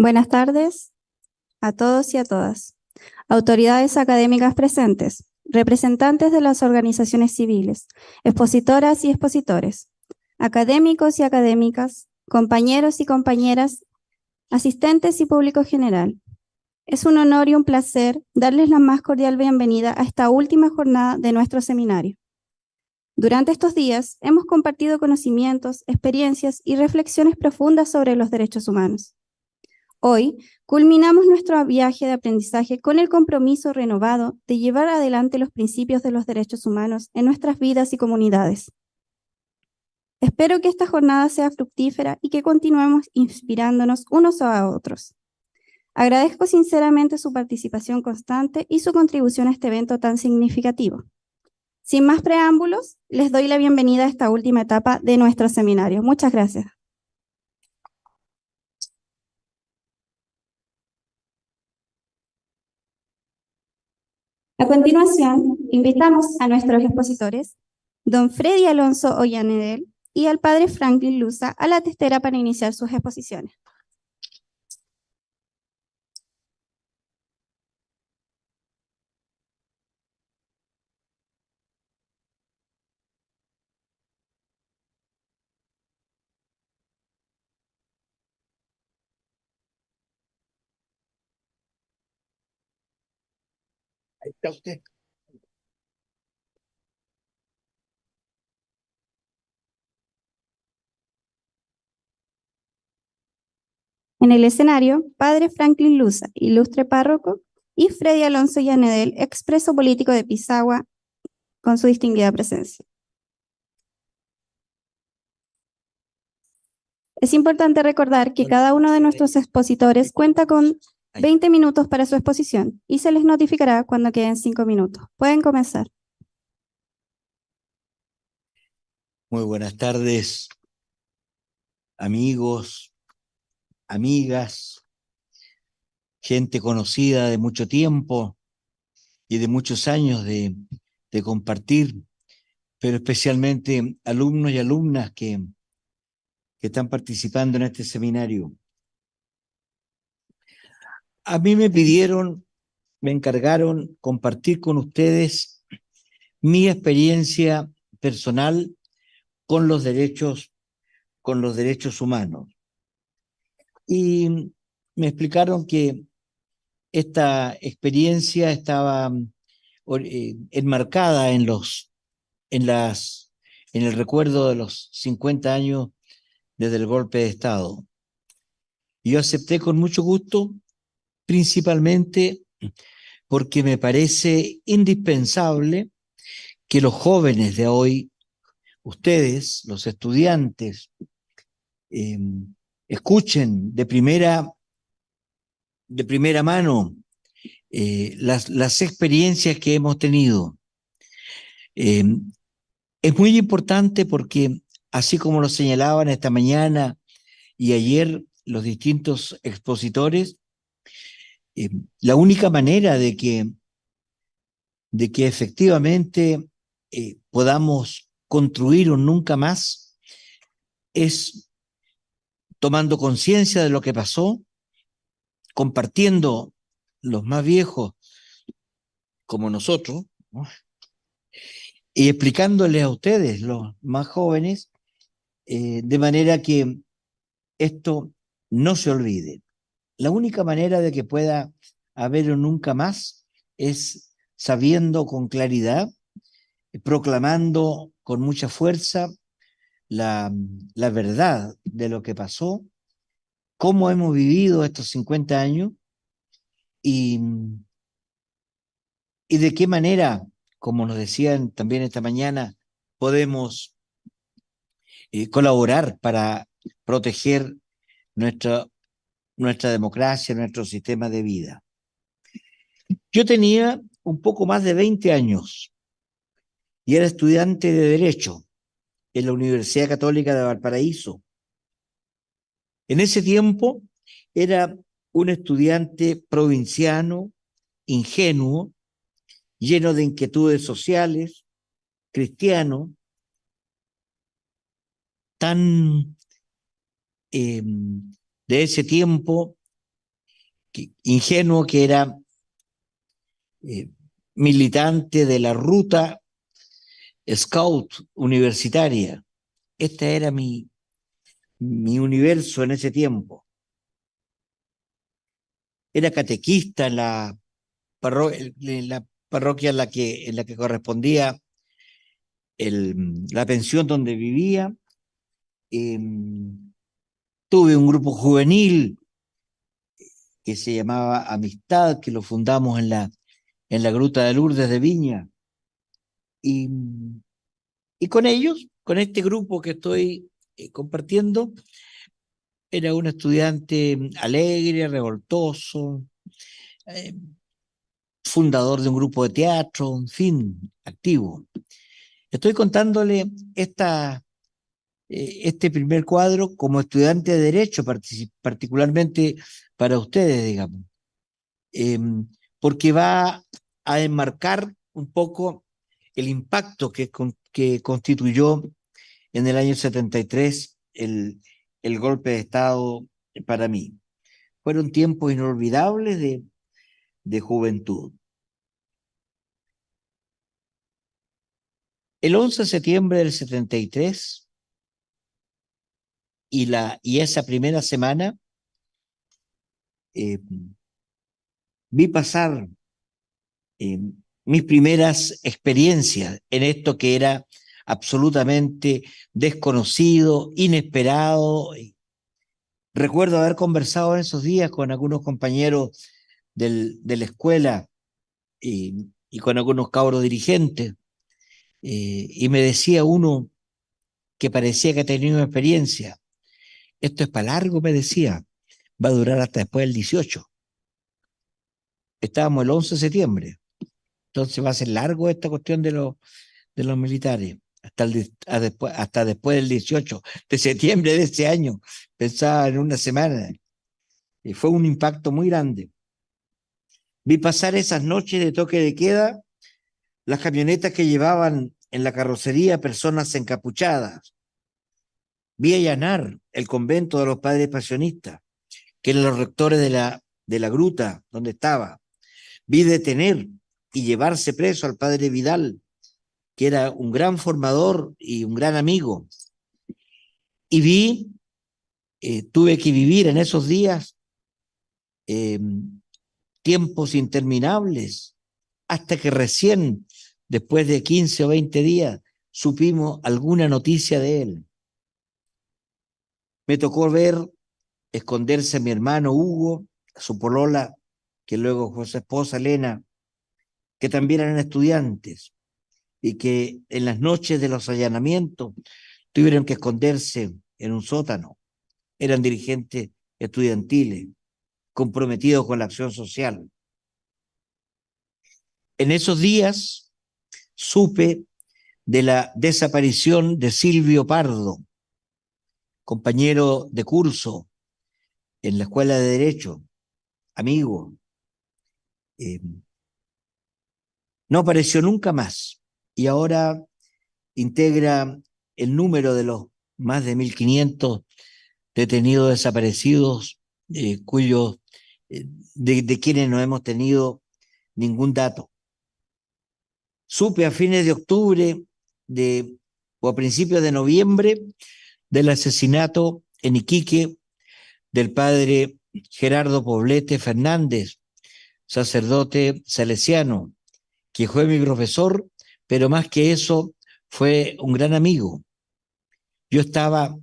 Buenas tardes a todos y a todas. Autoridades académicas presentes, representantes de las organizaciones civiles, expositoras y expositores, académicos y académicas, compañeros y compañeras, asistentes y público general. Es un honor y un placer darles la más cordial bienvenida a esta última jornada de nuestro seminario. Durante estos días hemos compartido conocimientos, experiencias y reflexiones profundas sobre los derechos humanos. Hoy culminamos nuestro viaje de aprendizaje con el compromiso renovado de llevar adelante los principios de los derechos humanos en nuestras vidas y comunidades. Espero que esta jornada sea fructífera y que continuemos inspirándonos unos a otros. Agradezco sinceramente su participación constante y su contribución a este evento tan significativo. Sin más preámbulos, les doy la bienvenida a esta última etapa de nuestro seminario. Muchas gracias. A continuación, invitamos a nuestros expositores, don Freddy Alonso Ollanedel y al padre Franklin Luza, a la testera para iniciar sus exposiciones. Ahí está usted. En el escenario, padre Franklin Luza, ilustre párroco, y Freddy Alonso Ollanedel, expreso político de Pisagua, con su distinguida presencia. Es importante recordar que cada uno de nuestros expositores cuenta con 20 minutos para su exposición y se les notificará cuando queden 5 minutos. Pueden comenzar. Muy buenas tardes, amigos, amigas, gente conocida de mucho tiempo y de muchos años de compartir, pero especialmente alumnos y alumnas que están participando en este seminario. A mí me encargaron compartir con ustedes mi experiencia personal con los derechos humanos. Y me explicaron que esta experiencia estaba enmarcada en el recuerdo de los 50 años desde el golpe de Estado. Y yo acepté con mucho gusto, principalmente porque me parece indispensable que los jóvenes de hoy, ustedes, los estudiantes, escuchen de primera mano las experiencias que hemos tenido. Es muy importante porque, así como lo señalaban esta mañana y ayer los distintos expositores, la única manera de que efectivamente podamos construir un nunca más es tomando conciencia de lo que pasó, compartiendo los más viejos como nosotros, ¿no? Y explicándoles a ustedes, los más jóvenes, de manera que esto no se olvide. La única manera de que pueda haber un nunca más es sabiendo con claridad, proclamando con mucha fuerza la verdad de lo que pasó, cómo hemos vivido estos 50 años y de qué manera, como nos decían también esta mañana, podemos colaborar para proteger nuestra democracia, nuestro sistema de vida. Yo tenía un poco más de 20 años y era estudiante de Derecho en la Universidad Católica de Valparaíso. En ese tiempo era un estudiante provinciano, ingenuo, lleno de inquietudes sociales, cristiano, tan de ese tiempo ingenuo que era militante de la ruta Scout universitaria. Este era mi universo en ese tiempo. Era catequista en la parroquia en la que correspondía la pensión donde vivía. Tuve un grupo juvenil que se llamaba Amistad, que lo fundamos en la Gruta de Lourdes de Viña. Y, y con ellos, con este grupo que estoy compartiendo, era un estudiante alegre, revoltoso, eh, fundador de un grupo de teatro, en fin, activo. Estoy contándole este primer cuadro como estudiante de Derecho, particularmente para ustedes, digamos, eh, porque va a enmarcar un poco el impacto que constituyó en el año 73 el golpe de Estado para mí. Fueron tiempos inolvidables de juventud. El 11 de septiembre del 73 y esa primera semana eh, vi pasar eh, mis primeras experiencias en esto que era absolutamente desconocido, inesperado. Recuerdo haber conversado en esos días con algunos compañeros de la escuela y con algunos cabros dirigentes, y me decía uno que parecía que tenía una experiencia. Esto es para largo, me decía, va a durar hasta después del 18. Estábamos el 11 de septiembre, entonces va a ser largo esta cuestión de los militares, hasta después del 18 de septiembre de ese año. Pensaba en una semana, y fue un impacto muy grande. Vi pasar esas noches de toque de queda, las camionetas que llevaban en la carrocería personas encapuchadas. Vi allanar el convento de los padres pasionistas, que eran los rectores de la gruta donde estaba. Vi detener y llevarse preso al padre Vidal, que era un gran formador y un gran amigo. Y tuve que vivir en esos días eh, tiempos interminables, hasta que recién, después de 15 o 20 días, supimos alguna noticia de él. Me tocó ver esconderse a mi hermano Hugo, a su polola, que luego fue su esposa Elena, que también eran estudiantes y que en las noches de los allanamientos tuvieron que esconderse en un sótano. Eran dirigentes estudiantiles, comprometidos con la acción social. En esos días supe de la desaparición de Silvio Pardo, compañero de curso en la Escuela de Derecho, amigo. Eh, no apareció nunca más y ahora integra el número de los más de 1.500 detenidos desaparecidos, cuyos, de quienes no hemos tenido ningún dato. Supe a fines de octubre o a principios de noviembre del asesinato en Iquique del padre Gerardo Poblete Fernández, sacerdote salesiano, que fue mi profesor, pero más que eso, fue un gran amigo. Yo estaba,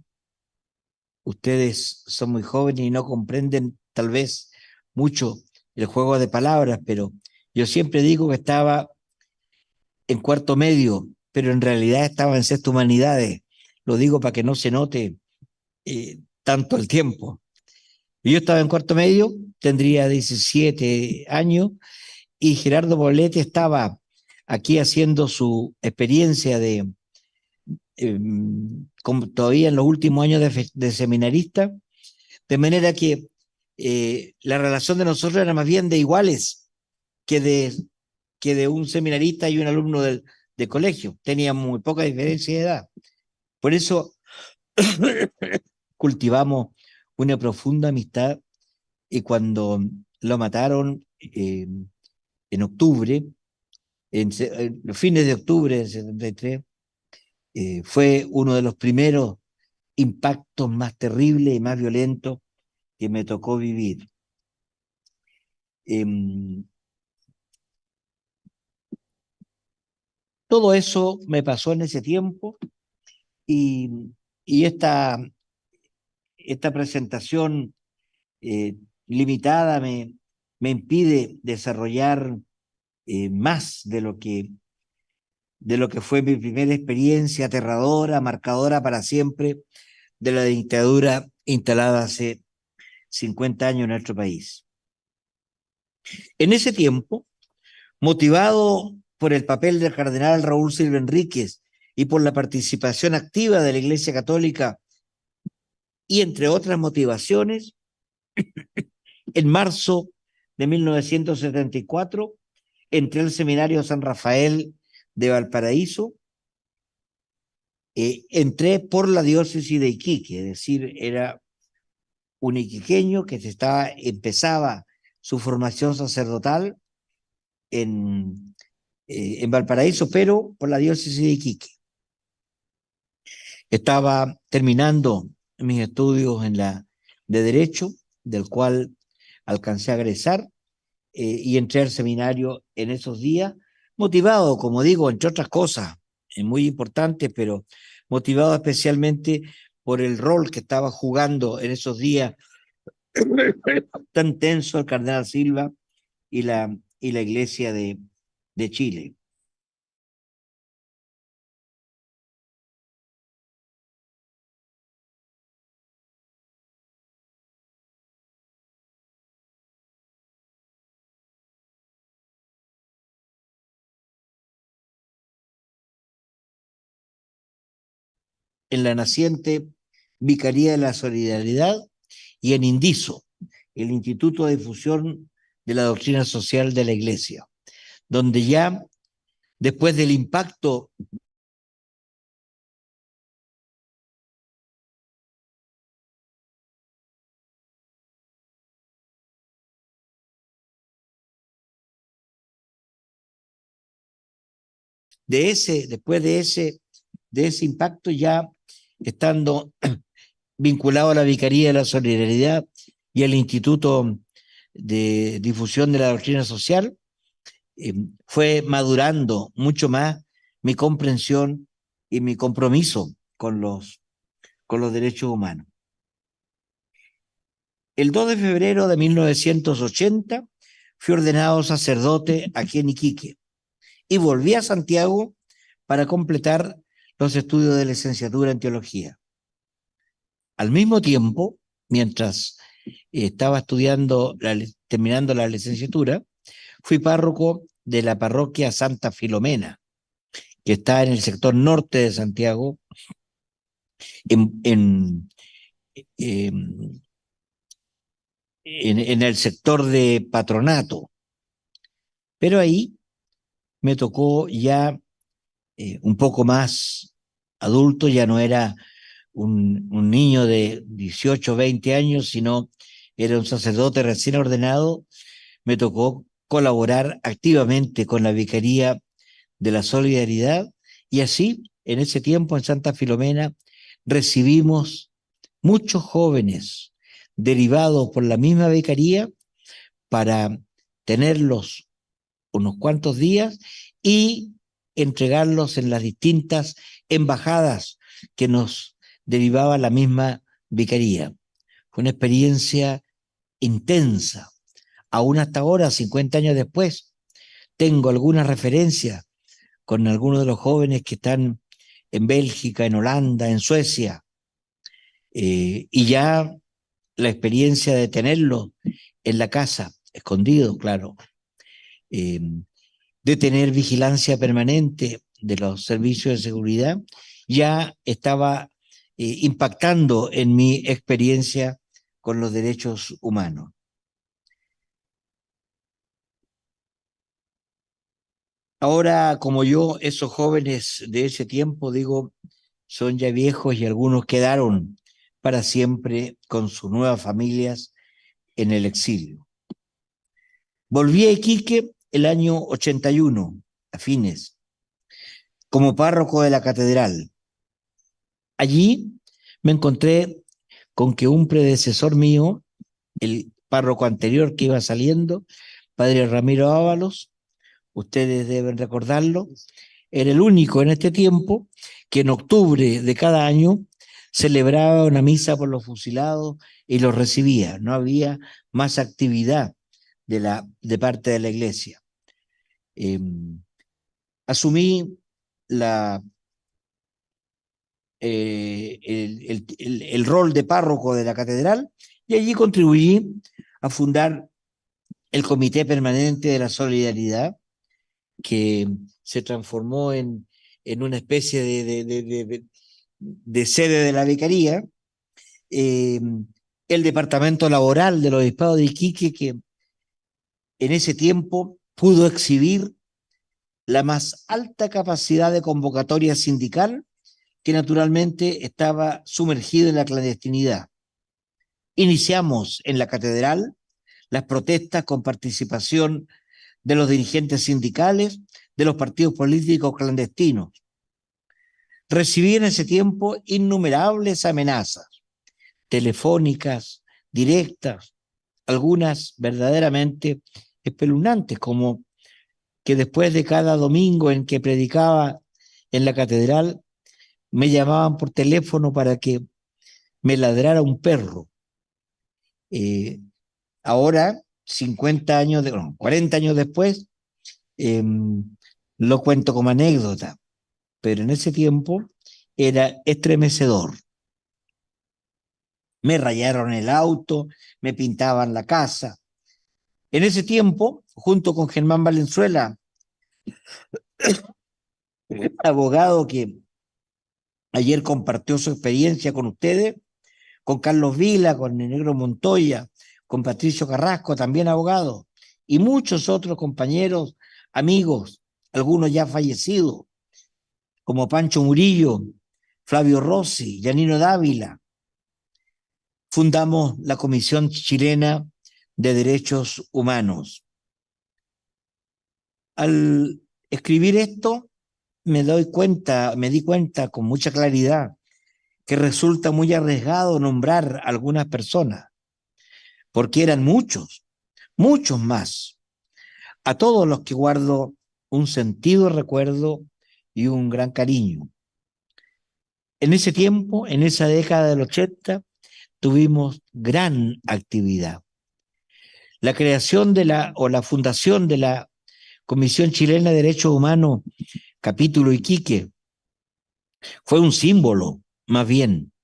ustedes son muy jóvenes y no comprenden tal vez mucho el juego de palabras, pero yo siempre digo que estaba en cuarto medio, pero en realidad estaba en sexto humanidades. Lo digo para que no se note tanto el tiempo. Yo estaba en cuarto medio, tendría 17 años, y Gerardo Poblete estaba aquí haciendo su experiencia como todavía en los últimos años de seminarista, de manera que la relación de nosotros era más bien de iguales que de un seminarista y un alumno de colegio. Teníamos muy poca diferencia de edad. Por eso cultivamos una profunda amistad y cuando lo mataron en octubre, en los fines de octubre del 73. Fue uno de los primeros impactos más terribles y más violentos que me tocó vivir. Todo eso me pasó en ese tiempo y, y esta presentación limitada me impide desarrollar más de lo que fue mi primera experiencia aterradora, marcadora para siempre de la dictadura instalada hace 50 años en nuestro país. En ese tiempo, motivado por el papel del cardenal Raúl Silva Enríquez y por la participación activa de la Iglesia Católica y entre otras motivaciones, en marzo de 1974 entré al Seminario San Rafael de Valparaíso. Entré por la diócesis de Iquique, es decir, era un iquiqueño que empezaba su formación sacerdotal en Valparaíso, pero por la diócesis de Iquique. Estaba terminando mis estudios de Derecho, del cual alcancé a egresar, y entré al seminario en esos días, motivado, como digo, entre otras cosas, muy importantes, pero motivado especialmente por el rol que estaba jugando en esos días tan tenso el cardenal Silva y la Iglesia de Chile. En la naciente Vicaría de la Solidaridad y en Indiso, el Instituto de Difusión de la Doctrina Social de la Iglesia, donde ya después del impacto después de ese impacto, ya estando vinculado a la Vicaría de la Solidaridad y al Instituto de Difusión de la Doctrina Social, fue madurando mucho más mi comprensión y mi compromiso con los derechos humanos. El 2 de febrero de 1980 fui ordenado sacerdote aquí en Iquique y volví a Santiago para completar los estudios de licenciatura en teología. Al mismo tiempo, mientras estaba terminando la licenciatura, fui párroco de la parroquia Santa Filomena, que está en el sector norte de Santiago, en, en, en el sector de Patronato. Pero ahí me tocó ya un poco más adulto, ya no era un niño de 18, 20 años, sino era un sacerdote recién ordenado. Me tocó colaborar activamente con la Vicaría de la Solidaridad y así, en ese tiempo en Santa Filomena, recibimos muchos jóvenes derivados por la misma Vicaría para tenerlos unos cuantos días y entregarlos en las distintas embajadas que nos derivaba la misma vicaría. Fue una experiencia intensa. Aún hasta ahora, 50 años después, tengo algunas referencias con algunos de los jóvenes que están en Bélgica, en Holanda, en Suecia, y ya la experiencia de tenerlos en la casa, escondido, claro, eh, de tener vigilancia permanente de los servicios de seguridad, ya estaba impactando en mi experiencia con los derechos humanos. Ahora, como yo, esos jóvenes de ese tiempo, digo, son ya viejos y algunos quedaron para siempre con sus nuevas familias en el exilio. Volví a Iquique el año 81, a fines, como párroco de la catedral. Allí me encontré con que un predecesor mío, el párroco anterior que iba saliendo, padre Ramiro Ábalos, ustedes deben recordarlo, era el único en este tiempo que en octubre de cada año celebraba una misa por los fusilados y los recibía. No había más actividad de parte de la iglesia. Asumí el rol de párroco de la catedral y allí contribuí a fundar el Comité Permanente de la Solidaridad, que se transformó en una especie de sede de la vicaría, el Departamento Laboral del Obispado de Iquique, que en ese tiempo pudo exhibir la más alta capacidad de convocatoria sindical, que naturalmente estaba sumergido en la clandestinidad. Iniciamos en la catedral las protestas con participación de los dirigentes sindicales de los partidos políticos clandestinos. Recibí en ese tiempo innumerables amenazas, telefónicas, directas, algunas verdaderamente espeluznantes, como que después de cada domingo en que predicaba en la catedral, me llamaban por teléfono para que me ladrara un perro. Ahora, 40 años después, lo cuento como anécdota, pero en ese tiempo era estremecedor. Me rayaron el auto, me pintaban la casa. En ese tiempo, junto con Germán Valenzuela, abogado que ayer compartió su experiencia con ustedes, con Carlos Vila, con el Negro Montoya, con Patricio Carrasco, también abogado, y muchos otros compañeros, amigos, algunos ya fallecidos, como Pancho Murillo, Flavio Rossi, Yanino Dávila. Fundamos la Comisión Chilena de Derechos Humanos. Al escribir esto, me di cuenta con mucha claridad que resulta muy arriesgado nombrar a algunas personas, porque eran muchos, muchos más, a todos los que guardo un sentido recuerdo y un gran cariño. En ese tiempo, en esa década del 80, tuvimos gran actividad. La creación la fundación de la Comisión Chilena de Derechos Humanos, capítulo Iquique, fue un símbolo, más bien.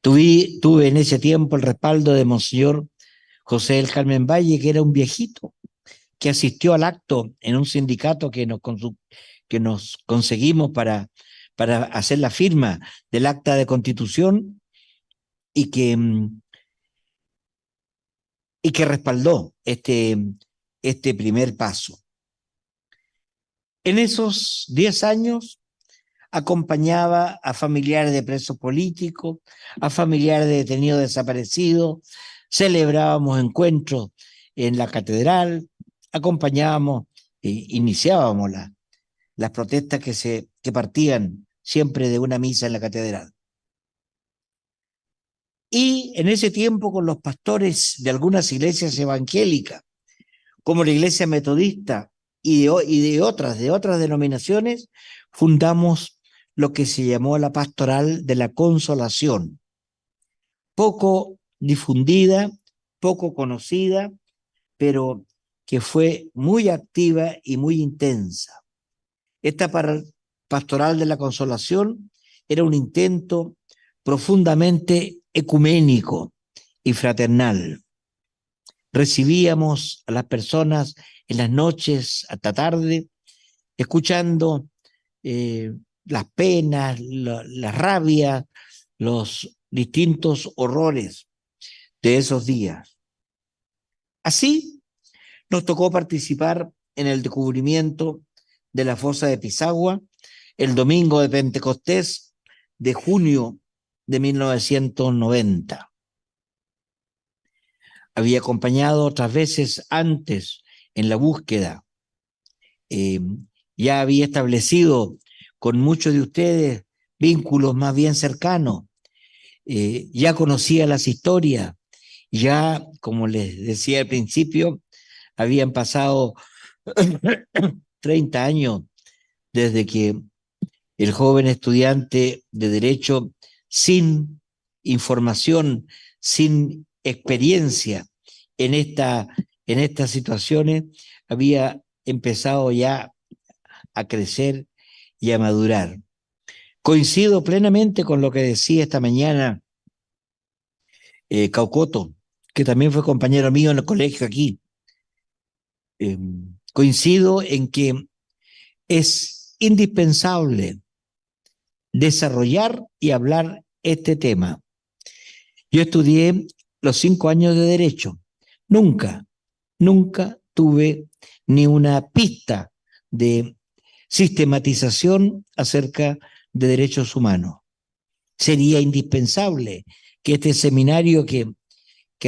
Tuve en ese tiempo el respaldo de Monseñor José del Carmen Valle, que era un viejito, que asistió al acto en un sindicato que nos conseguimos para hacer la firma del acta de constitución y que respaldó este primer paso. En esos 10 años acompañaba a familiares de presos políticos, a familiares de detenidos desaparecidos, celebrábamos encuentros en la catedral, acompañábamos, iniciábamos las protestas que partían siempre de una misa en la catedral. Y en ese tiempo con los pastores de algunas iglesias evangélicas, como la iglesia metodista y de otras denominaciones, fundamos lo que se llamó la Pastoral de la Consolación, poco difundida, poco conocida, pero que fue muy activa y muy intensa. Esta Pastoral de la Consolación era un intento profundamente ecuménico y fraternal. Recibíamos a las personas en las noches hasta tarde, escuchando las penas, la rabia, los distintos horrores de esos días. Así nos tocó participar en el descubrimiento de la fosa de Pisagua el domingo de Pentecostés de junio de 1990. había acompañado otras veces antes en la búsqueda. Ya había establecido con muchos de ustedes vínculos más bien cercanos. Ya conocía las historias. Ya, como les decía al principio, habían pasado 30 años desde que el joven estudiante de Derecho, sin información, sin experiencia en estas situaciones, había empezado ya a crecer y a madurar. Coincido plenamente con lo que decía esta mañana Caucoto, que también fue compañero mío en el colegio aquí. Coincido en que es indispensable desarrollar y hablar este tema. Yo estudié los 5 años de Derecho. Nunca tuve ni una pista de sistematización acerca de derechos humanos. Sería indispensable que este seminario que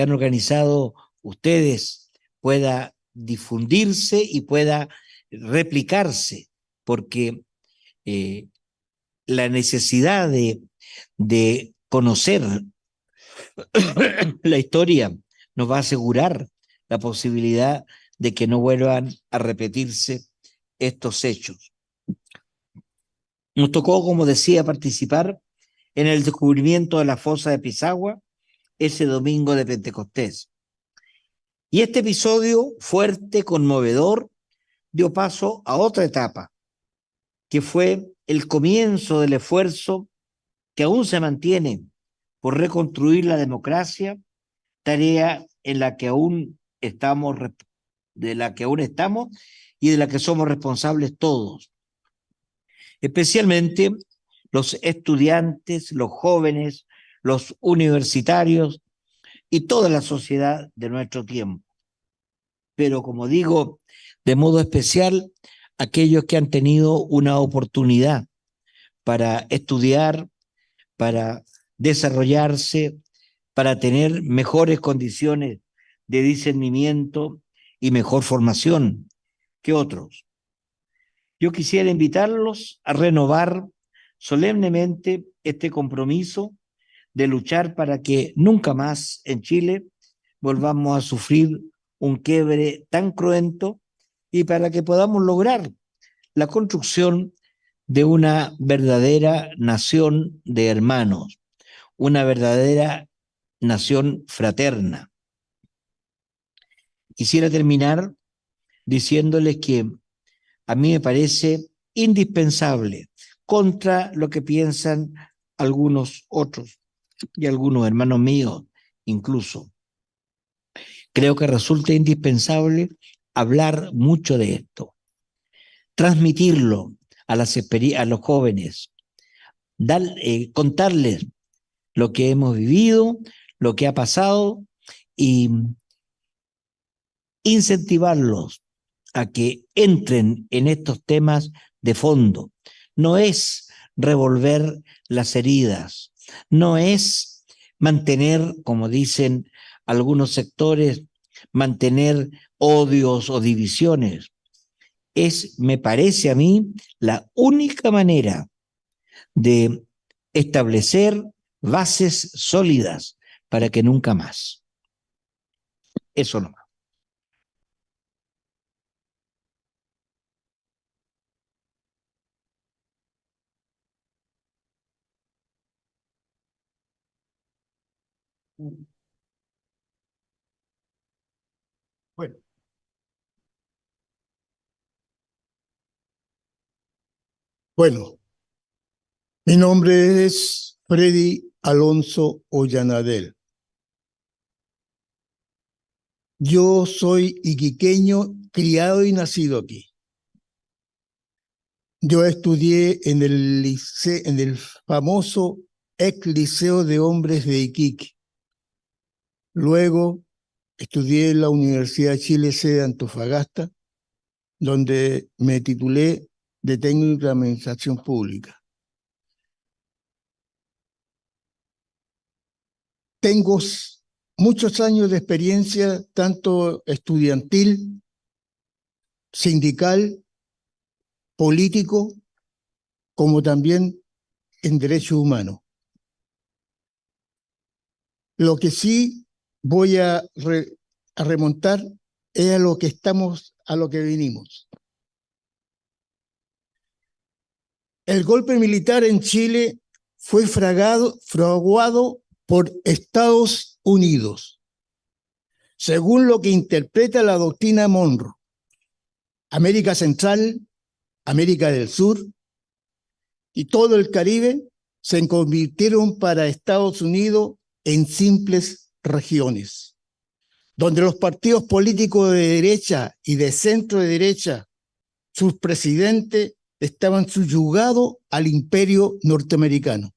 han organizado ustedes pueda difundirse y pueda replicarse, porque la necesidad de conocer la historia nos va a asegurar la posibilidad de que no vuelvan a repetirse estos hechos. Nos tocó, como decía, participar en el descubrimiento de la fosa de Pisagua ese domingo de Pentecostés. Y este episodio fuerte, conmovedor, dio paso a otra etapa, que fue el comienzo del esfuerzo que aún se mantiene por reconstruir la democracia, tarea en la que aún estamos, de la que aún estamos y de la que somos responsables todos, especialmente los estudiantes, los jóvenes, los universitarios y toda la sociedad de nuestro tiempo. Pero como digo, de modo especial, aquellos que han tenido una oportunidad para estudiar, para desarrollarse, para tener mejores condiciones de discernimiento y mejor formación que otros. Yo quisiera invitarlos a renovar solemnemente este compromiso de luchar para que nunca más en Chile volvamos a sufrir un quiebre tan cruento y para que podamos lograr la construcción de una verdadera nación de hermanos, una verdadera nación fraterna. Quisiera terminar diciéndoles que a mí me parece indispensable, contra lo que piensan algunos otros y algunos hermanos míos incluso. Creo que resulta indispensable hablar mucho de esto, transmitirlo a los jóvenes, contarles lo que hemos vivido, lo que ha pasado y incentivarlos a que entren en estos temas de fondo. No es revolver las heridas, no es mantener, como dicen algunos sectores, mantener odios o divisiones. Me parece a mí, la única manera de establecer bases sólidas para que nunca más. Eso no. Bueno, bueno, mi nombre es Freddy Alonso Ollanadel. Yo soy iquiqueño, criado y nacido aquí. Yo estudié en el famoso ex Liceo de Hombres de Iquique. Luego estudié en la Universidad de Chile, sede Antofagasta, donde me titulé de técnico de administración pública. Tengo muchos años de experiencia, tanto estudiantil, sindical, político, como también en derechos humanos. Lo que sí voy a remontar es a lo que vinimos. El golpe militar en Chile fue fraguado por Estados Unidos, según lo que interpreta la doctrina Monroe. América Central, América del Sur y todo el Caribe se convirtieron para Estados Unidos en simples regiones, donde los partidos políticos de derecha y de centro de derecha, sus presidentes, estaban subyugados al imperio norteamericano.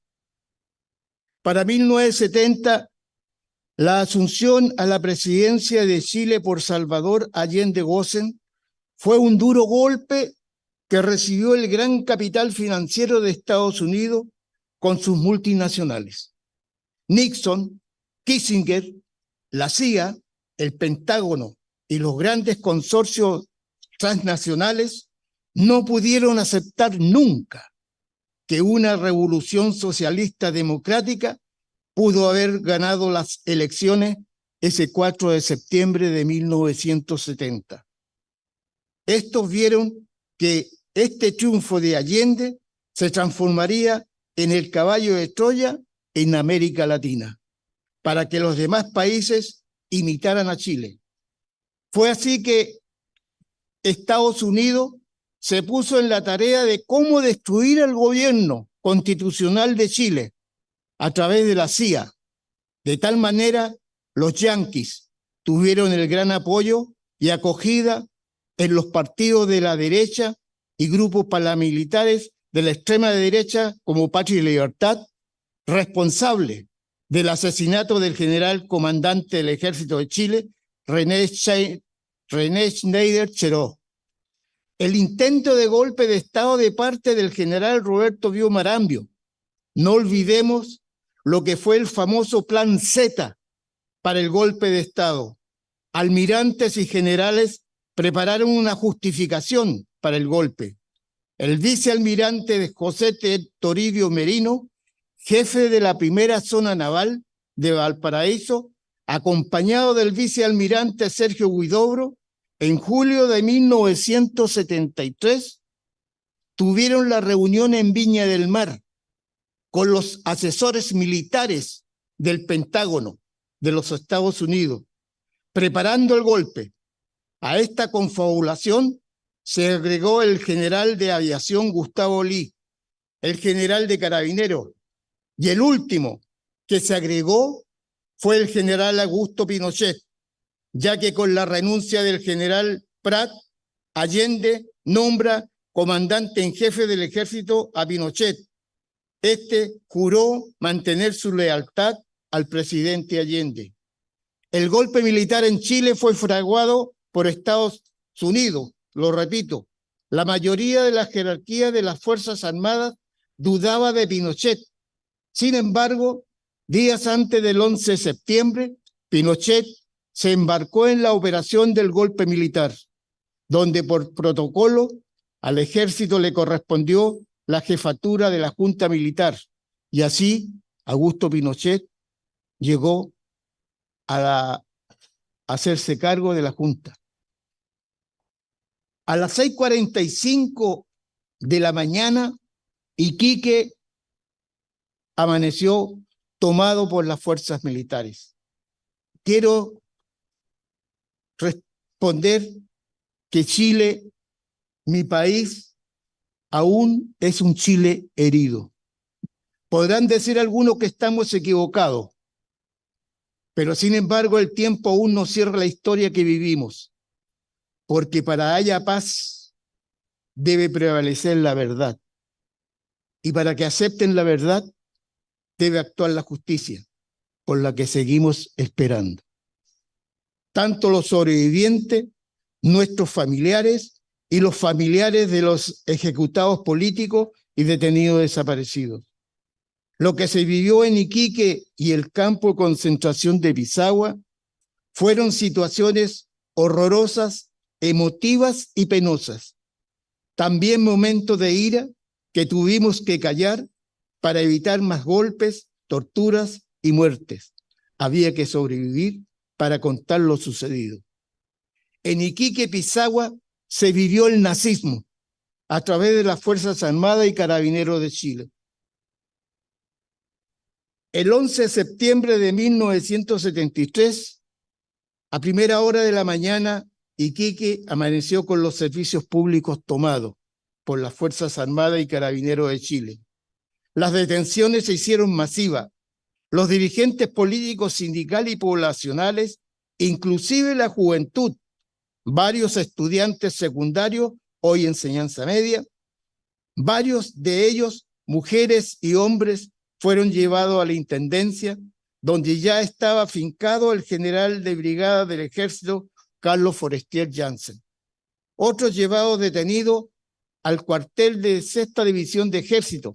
Para 1970, la asunción a la presidencia de Chile por Salvador Allende Gossen fue un duro golpe que recibió el gran capital financiero de Estados Unidos con sus multinacionales. Nixon, Kissinger, la CIA, el Pentágono y los grandes consorcios transnacionales no pudieron aceptar nunca que una revolución socialista democrática pudo haber ganado las elecciones ese 4 de septiembre de 1970. Estos vieron que este triunfo de Allende se transformaría en el caballo de Troya en América Latina, para que los demás países imitaran a Chile. Fue así que Estados Unidos se puso en la tarea de cómo destruir el gobierno constitucional de Chile a través de la CIA. De tal manera, los yanquis tuvieron el gran apoyo y acogida en los partidos de la derecha y grupos paramilitares de la extrema derecha como Patria y Libertad, responsable del asesinato del general comandante del Ejército de Chile, René Schneider-Cheró. El intento de golpe de Estado de parte del general Roberto Bio Marambio. No olvidemos lo que fue el famoso Plan Z para el golpe de Estado. Almirantes y generales prepararon una justificación para el golpe. El vicealmirante de José Toribio Merino, jefe de la primera zona naval de Valparaíso, acompañado del vicealmirante Sergio Huidobro, en julio de 1973, tuvieron la reunión en Viña del Mar con los asesores militares del Pentágono de los Estados Unidos, preparando el golpe. A esta confabulación se agregó el general de aviación Gustavo Lee, el general de carabineros, y el último que se agregó fue el general Augusto Pinochet, ya que con la renuncia del general Prat, Allende nombra comandante en jefe del ejército a Pinochet. Este juró mantener su lealtad al presidente Allende. El golpe militar en Chile fue fraguado por Estados Unidos, lo repito. La mayoría de la jerarquía de las Fuerzas Armadas dudaba de Pinochet. Sin embargo, días antes del 11 de septiembre, Pinochet se embarcó en la operación del golpe militar, donde por protocolo al ejército le correspondió la jefatura de la Junta Militar, y así Augusto Pinochet llegó a hacerse cargo de la Junta. A las 6:45 de la mañana, Iquique amaneció tomado por las fuerzas militares. Quiero responder que Chile, mi país, aún es un Chile herido. Podrán decir algunos que estamos equivocados, pero sin embargo el tiempo aún no cierra la historia que vivimos, porque para haya paz debe prevalecer la verdad, y para que acepten la verdad debe actuar la justicia, por la que seguimos esperando. Tanto los sobrevivientes, nuestros familiares y los familiares de los ejecutados políticos y detenidos desaparecidos. Lo que se vivió en Iquique y el campo de concentración de Pisagua fueron situaciones horrorosas, emotivas y penosas. También momentos de ira que tuvimos que callar para evitar más golpes, torturas y muertes. Había que sobrevivir para contar lo sucedido. En Iquique, Pisagua, se vivió el nazismo a través de las Fuerzas Armadas y Carabineros de Chile. El 11 de septiembre de 1973, a primera hora de la mañana, Iquique amaneció con los servicios públicos tomados por las Fuerzas Armadas y Carabineros de Chile. Las detenciones se hicieron masivas. Los dirigentes políticos, sindicales y poblacionales, inclusive la juventud, varios estudiantes secundarios, hoy enseñanza media, varios de ellos, mujeres y hombres, fueron llevados a la intendencia, donde ya estaba afincado el general de brigada del ejército, Carlos Forestier Janssen. Otros llevados detenidos al cuartel de 6ª División de Ejército.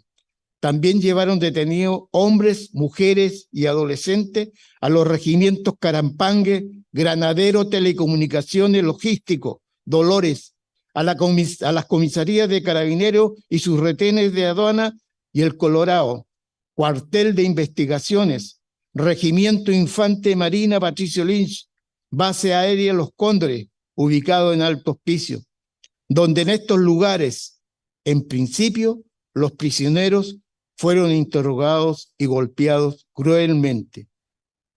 También llevaron detenidos hombres, mujeres y adolescentes a los regimientos Carampangue, Granadero, Telecomunicaciones, Logístico, Dolores, a las comisarías de Carabineros y sus retenes de aduana y el Colorado, cuartel de investigaciones, Regimiento Infante Marina Patricio Lynch, base aérea Los Cóndores, ubicado en Alto Hospicio, donde en estos lugares, en principio, los prisioneros fueron interrogados y golpeados cruelmente.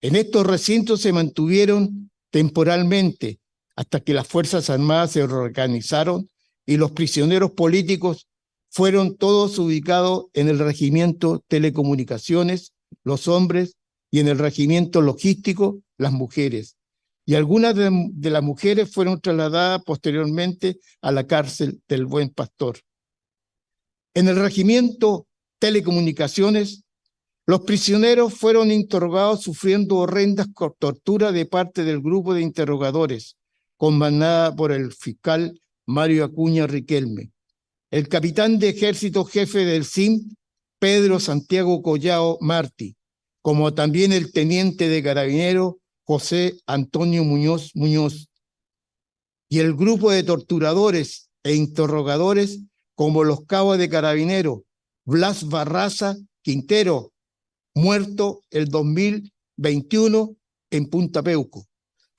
En estos recintos se mantuvieron temporalmente hasta que las Fuerzas Armadas se reorganizaron y los prisioneros políticos fueron todos ubicados en el Regimiento Telecomunicaciones, los hombres, y en el Regimiento Logístico, las mujeres. Y algunas de las mujeres fueron trasladadas posteriormente a la cárcel del Buen Pastor. En el Regimiento Telecomunicaciones, los prisioneros fueron interrogados sufriendo horrendas torturas de parte del grupo de interrogadores, comandada por el fiscal Mario Acuña Riquelme. El capitán de ejército jefe del SIM, Pedro Santiago Collao Martí, como también el teniente de carabineros José Antonio Muñoz Muñoz, y el grupo de torturadores e interrogadores como los cabos de carabineros Blas Barraza Quintero, muerto el 2021 en Punta Peuco,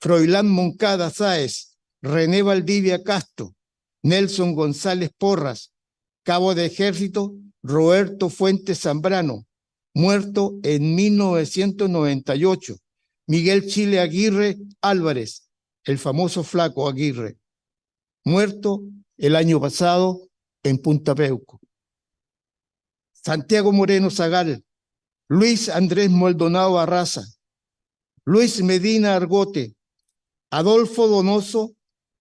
Froilán Moncada Sáez, René Valdivia Castro, Nelson González Porras, cabo de ejército Roberto Fuentes Zambrano, muerto en 1998, Miguel Chile Aguirre Álvarez, el famoso Flaco Aguirre, muerto el año pasado en Punta Peuco. Santiago Moreno Zagal, Luis Andrés Maldonado Barraza, Luis Medina Argote, Adolfo Donoso,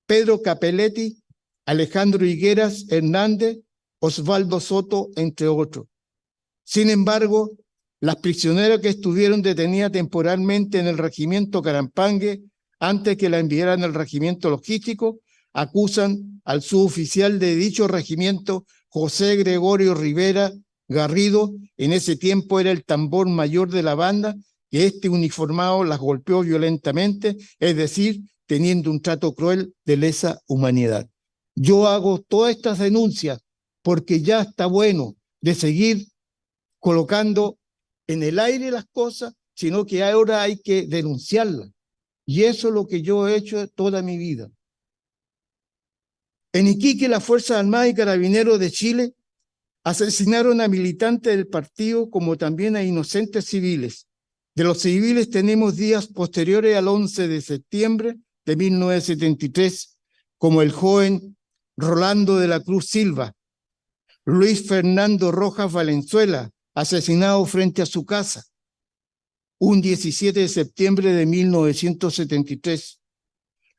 Pedro Capelletti, Alejandro Higueras Hernández, Osvaldo Soto, entre otros. Sin embargo, las prisioneras que estuvieron detenidas temporalmente en el regimiento Carampangue, antes que la enviaran al regimiento logístico, acusan al suboficial de dicho regimiento, José Gregorio Rivera Garrido, en ese tiempo era el tambor mayor de la banda, que este uniformado las golpeó violentamente, es decir, teniendo un trato cruel de lesa humanidad. Yo hago todas estas denuncias porque ya está bueno de seguir colocando en el aire las cosas, sino que ahora hay que denunciarlas. Y eso es lo que yo he hecho toda mi vida. En Iquique, las Fuerzas Armadas y Carabineros de Chile asesinaron a militantes del partido como también a inocentes civiles. De los civiles tenemos días posteriores al 11 de septiembre de 1973, como el joven Rolando de la Cruz Silva, Luis Fernando Rojas Valenzuela, asesinado frente a su casa, un 17 de septiembre de 1973.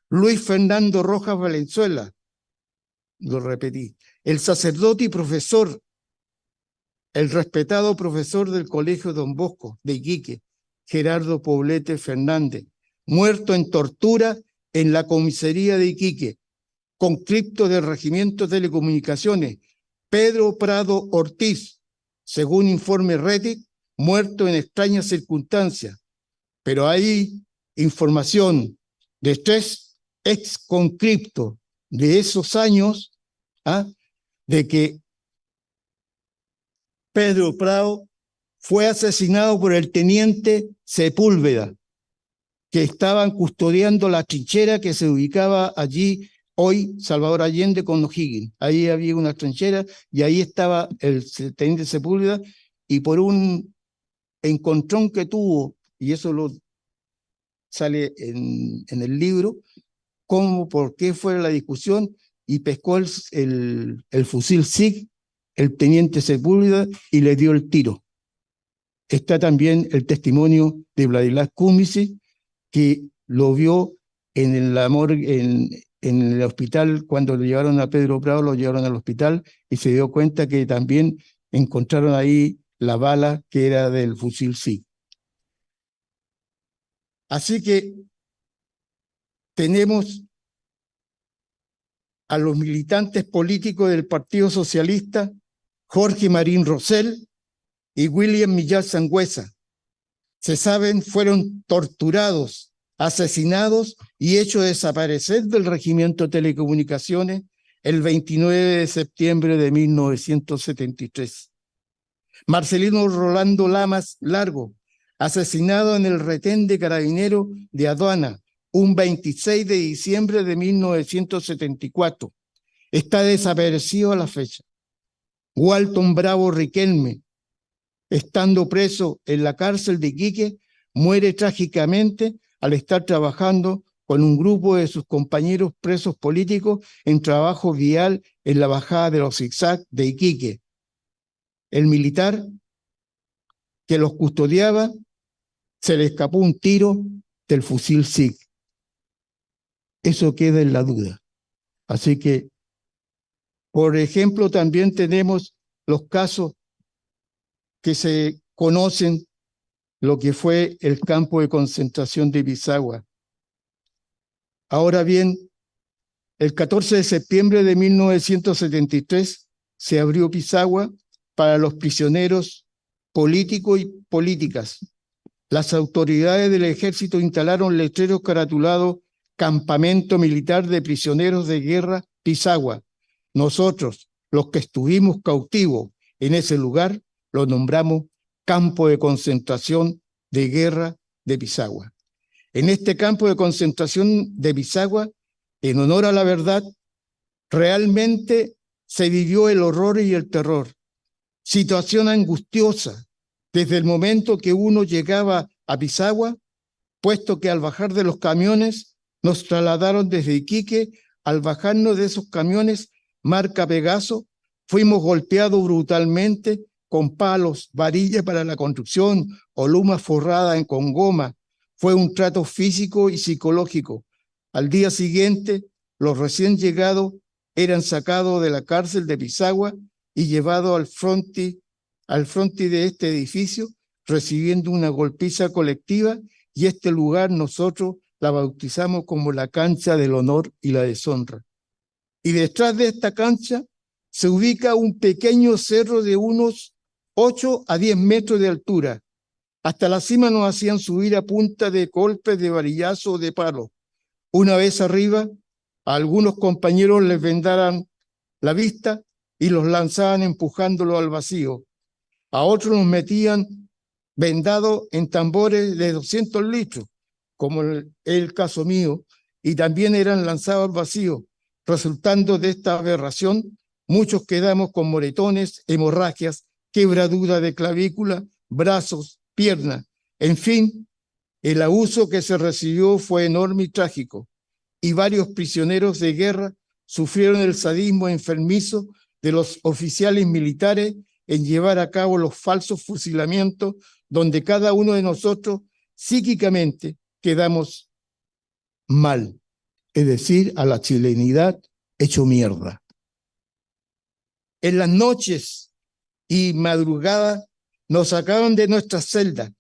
Luis Fernando Rojas Valenzuela, lo repetí, el sacerdote y profesor, el respetado profesor del Colegio Don Bosco de Iquique, Gerardo Poblete Fernández, muerto en tortura en la comisaría de Iquique, conscripto del Regimiento de Telecomunicaciones, Pedro Prado Ortiz, según informe Retic, muerto en extrañas circunstancias, pero hay información de 3 ex conscriptos de esos años, de que Pedro Prado fue asesinado por el teniente Sepúlveda, que estaban custodiando la trinchera que se ubicaba allí hoy Salvador Allende con O'Higgins. Ahí había una trinchera y ahí estaba el teniente Sepúlveda, y por un encontrón que tuvo, y eso lo sale en el libro, por qué fue la discusión, y pescó el fusil SIG, el teniente Sepúlveda, y le dio el tiro. Está también el testimonio de Vladimir Cúmplice, que lo vio en el hospital. Cuando lo llevaron a Pedro Prado, lo llevaron al hospital y se dio cuenta que también encontraron ahí la bala que era del fusil SIG. Así que tenemos a los militantes políticos del Partido Socialista, Jorge Marín Rosell y William Millán Sangüesa. Se saben, fueron torturados, asesinados y hechos desaparecer del Regimiento de Telecomunicaciones el 29 de septiembre de 1973. Marcelino Rolando Lamas Largo, asesinado en el retén de Carabineros de Aduana, un 26 de diciembre de 1974. Está desaparecido a la fecha. Walton Bravo Riquelme, estando preso en la cárcel de Iquique, muere trágicamente al estar trabajando con un grupo de sus compañeros presos políticos en trabajo vial en la bajada de los zigzags de Iquique. El militar que los custodiaba se le escapó un tiro del fusil SIG. Eso queda en la duda. Así que, por ejemplo, también tenemos los casos que se conocen, lo que fue el campo de concentración de Pisagua. Ahora bien, el 14 de septiembre de 1973 se abrió Pisagua para los prisioneros políticos y políticas. Las autoridades del ejército instalaron letreros caratulados Campamento Militar de Prisioneros de Guerra Pisagua. Nosotros, los que estuvimos cautivos en ese lugar, lo nombramos Campo de Concentración de Guerra de Pisagua. En este campo de concentración de Pisagua, en honor a la verdad, realmente se vivió el horror y el terror. Situación angustiosa desde el momento que uno llegaba a Pisagua, puesto que al bajar de los camiones nos trasladaron desde Iquique. Al bajarnos de esos camiones marca Pegaso, fuimos golpeados brutalmente con palos, varillas para la construcción o lumas forradas con goma. Fue un trato físico y psicológico. Al día siguiente, los recién llegados eran sacados de la cárcel de Pisagua y llevados al frontis de este edificio, recibiendo una golpiza colectiva, y este lugar nosotros la bautizamos como la cancha del honor y la deshonra. Y detrás de esta cancha se ubica un pequeño cerro de unos 8 a 10 metros de altura. Hasta la cima nos hacían subir a punta de golpes de varillazo o de palo. Una vez arriba, a algunos compañeros les vendaban la vista y los lanzaban empujándolos al vacío. A otros nos metían vendados en tambores de 200 litros, como el caso mío, y también eran lanzados al vacío. Resultando de esta aberración, muchos quedamos con moretones, hemorragias, quebradura de clavícula, brazos, piernas. En fin, el abuso que se recibió fue enorme y trágico, y varios prisioneros de guerra sufrieron el sadismo enfermizo de los oficiales militares en llevar a cabo los falsos fusilamientos, donde cada uno de nosotros psíquicamente quedamos mal, es decir, a la chilenidad hecho mierda. En las noches y madrugadas nos sacaban de nuestras celdas.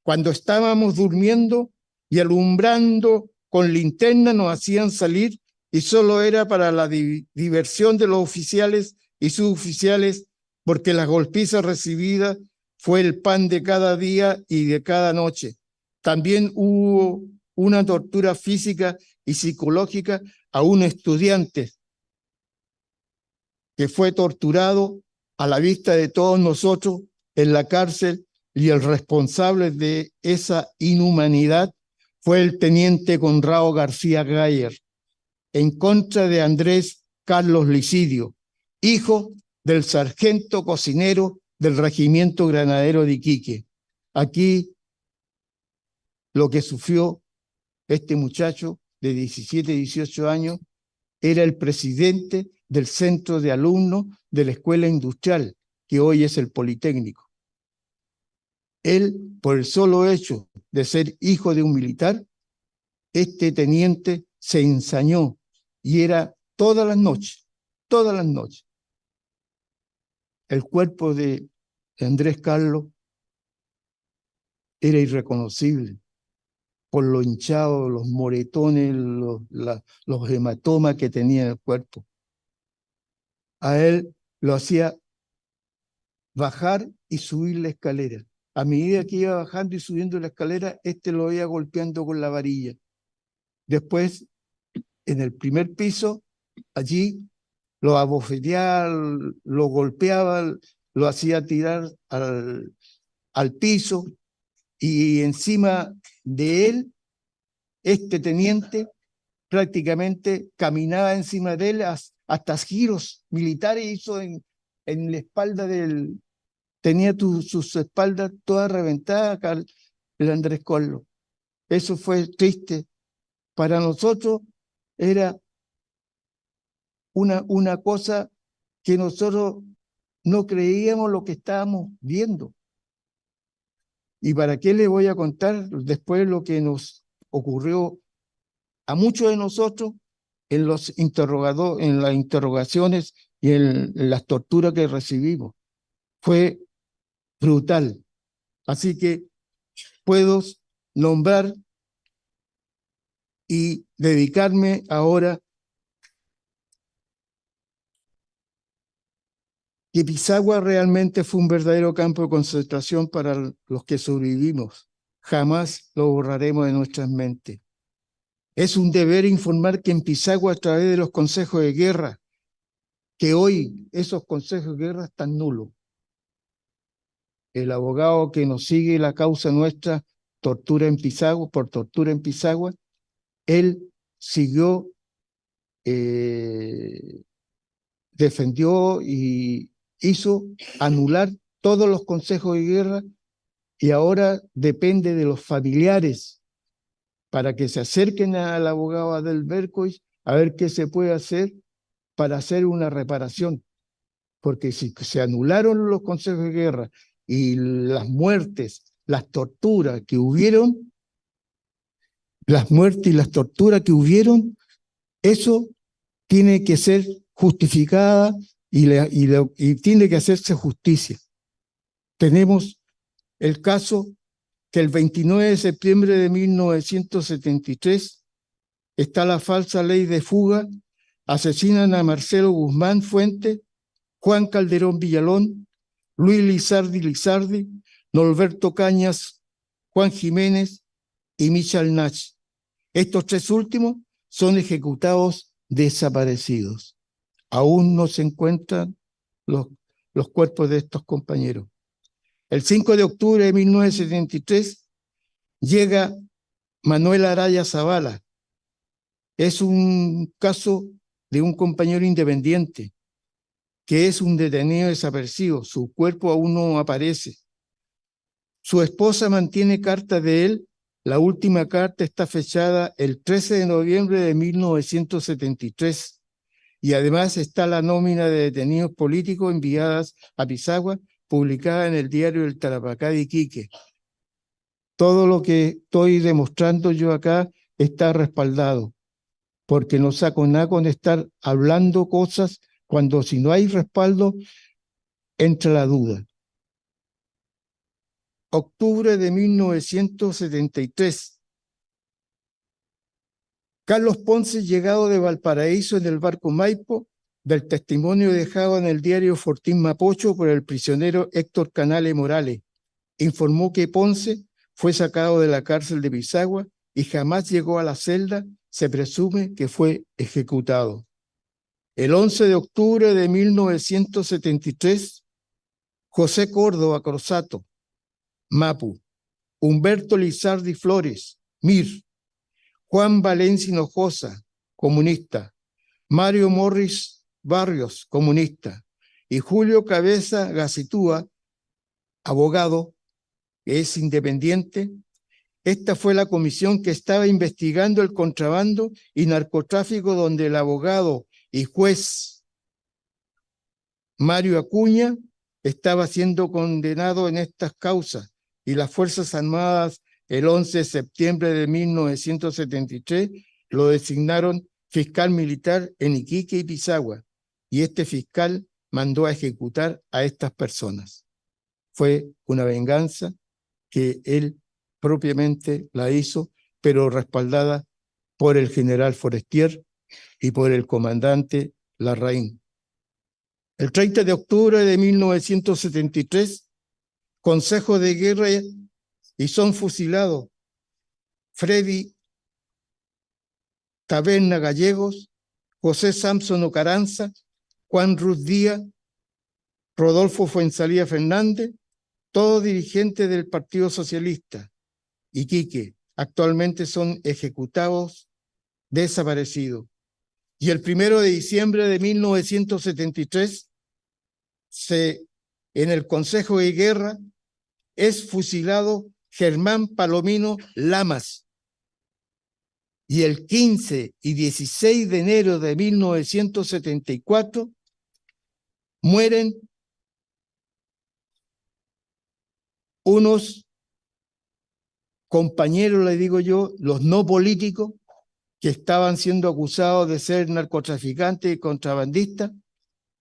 Cuando estábamos durmiendo y alumbrando con linterna nos hacían salir, y solo era para la diversión de los oficiales y suboficiales, porque las golpizas recibidas fue el pan de cada día y de cada noche. También hubo una tortura física y psicológica a un estudiante que fue torturado a la vista de todos nosotros en la cárcel, y el responsable de esa inhumanidad fue el teniente Conrado García Gayer, en contra de Andrés Carlos Licidio, hijo del sargento cocinero del Regimiento Granadero de Iquique. Aquí lo que sufrió este muchacho de 17, 18 años era el presidente del centro de alumnos de la Escuela Industrial, que hoy es el Politécnico. Él, por el solo hecho de ser hijo de un militar, este teniente se ensañó y era todas las noches. El cuerpo de Andrés Carlos era irreconocible por lo hinchado, los moretones, los hematomas que tenía en el cuerpo. A él lo hacía bajar y subir la escalera. A medida que iba bajando y subiendo la escalera, lo iba golpeando con la varilla. Después, en el primer piso, allí lo abofeteaba, lo golpeaba, lo hacía tirar al piso, y encima de él, este teniente prácticamente caminaba encima de él, hasta giros militares hizo en la espalda del... Tenía sus espaldas todas reventadas acá el Andrés Carlos. Eso fue triste. Para nosotros era una cosa que nosotros no creíamos lo que estábamos viendo. ¿Y para qué les voy a contar después lo que nos ocurrió a muchos de nosotros en las interrogaciones y en las torturas que recibimos? Fue brutal. Así que puedo nombrar y dedicarme ahora que Pisagua realmente fue un verdadero campo de concentración para los que sobrevivimos. Jamás lo borraremos de nuestras mentes. Es un deber informar que en Pisagua, a través de los consejos de guerra, que hoy esos consejos de guerra están nulos. El abogado que nos sigue la causa nuestra, por tortura en Pisagua, él siguió, defendió y hizo anular todos los consejos de guerra, y ahora depende de los familiares para que se acerquen al abogado Adel Berkois a ver qué se puede hacer para hacer una reparación. Porque si se anularon los consejos de guerra y las muertes, las torturas que hubieron, eso tiene que ser justificada y tiene que hacerse justicia. Tenemos el caso que el 29 de septiembre de 1973 está la falsa ley de fuga, asesinan a Marcelo Guzmán Fuente, Juan Calderón Villalón, Luis Lizardi, Norberto Cañas, Juan Jiménez y Michal Nach. Estos tres últimos son ejecutados desaparecidos. Aún no se encuentran los cuerpos de estos compañeros. El 5 de octubre de 1973 llega Manuel Araya Zavala. Es un caso de un compañero independiente que es un detenido desaparecido. Su cuerpo aún no aparece. Su esposa mantiene carta de él. La última carta está fechada el 13 de noviembre de 1973. Y además está la nómina de detenidos políticos enviadas a Pisagua, publicada en el diario El Tarapacá de Iquique. Todo lo que estoy demostrando yo acá está respaldado, porque no saco nada con estar hablando cosas cuando, si no hay respaldo, entra la duda. Octubre de 1973. Carlos Ponce, llegado de Valparaíso en el barco Maipo, del testimonio dejado en el diario Fortín Mapocho por el prisionero Héctor Canale Morales, informó que Ponce fue sacado de la cárcel de Pisagua y jamás llegó a la celda. Se presume que fue ejecutado. El 11 de octubre de 1973, José Córdoba Crossato, Mapu, Humberto Lizardi Flores, MIR, Juan Valencia Hinojosa, comunista, Mario Morris Barrios, comunista, y Julio Cabeza Gacitúa, abogado, que es independiente. Esta fue la comisión que estaba investigando el contrabando y narcotráfico, donde el abogado y juez Mario Acuña estaba siendo condenado en estas causas, y las Fuerzas Armadas el 11 de septiembre de 1973 lo designaron fiscal militar en Iquique y Pisagua, y este fiscal mandó a ejecutar a estas personas. Fue una venganza que él propiamente la hizo, pero respaldada por el general Forestier y por el comandante Larraín. El 30 de octubre de 1973, Consejo de Guerra, y son fusilados Freddy Taberna Gallegos, José Samson Ocaranza, Juan Ruz Díaz, Rodolfo Fuenzalía Fernández, todos dirigentes del Partido Socialista. Iquique, actualmente son ejecutados, desaparecidos. Y el 1 de diciembre de 1973, en el Consejo de Guerra, es fusilado Germán Palomino Lamas. Y el 15 y 16 de enero de 1974 mueren unos compañeros, le digo yo, los no políticos, que estaban siendo acusados de ser narcotraficantes y contrabandistas,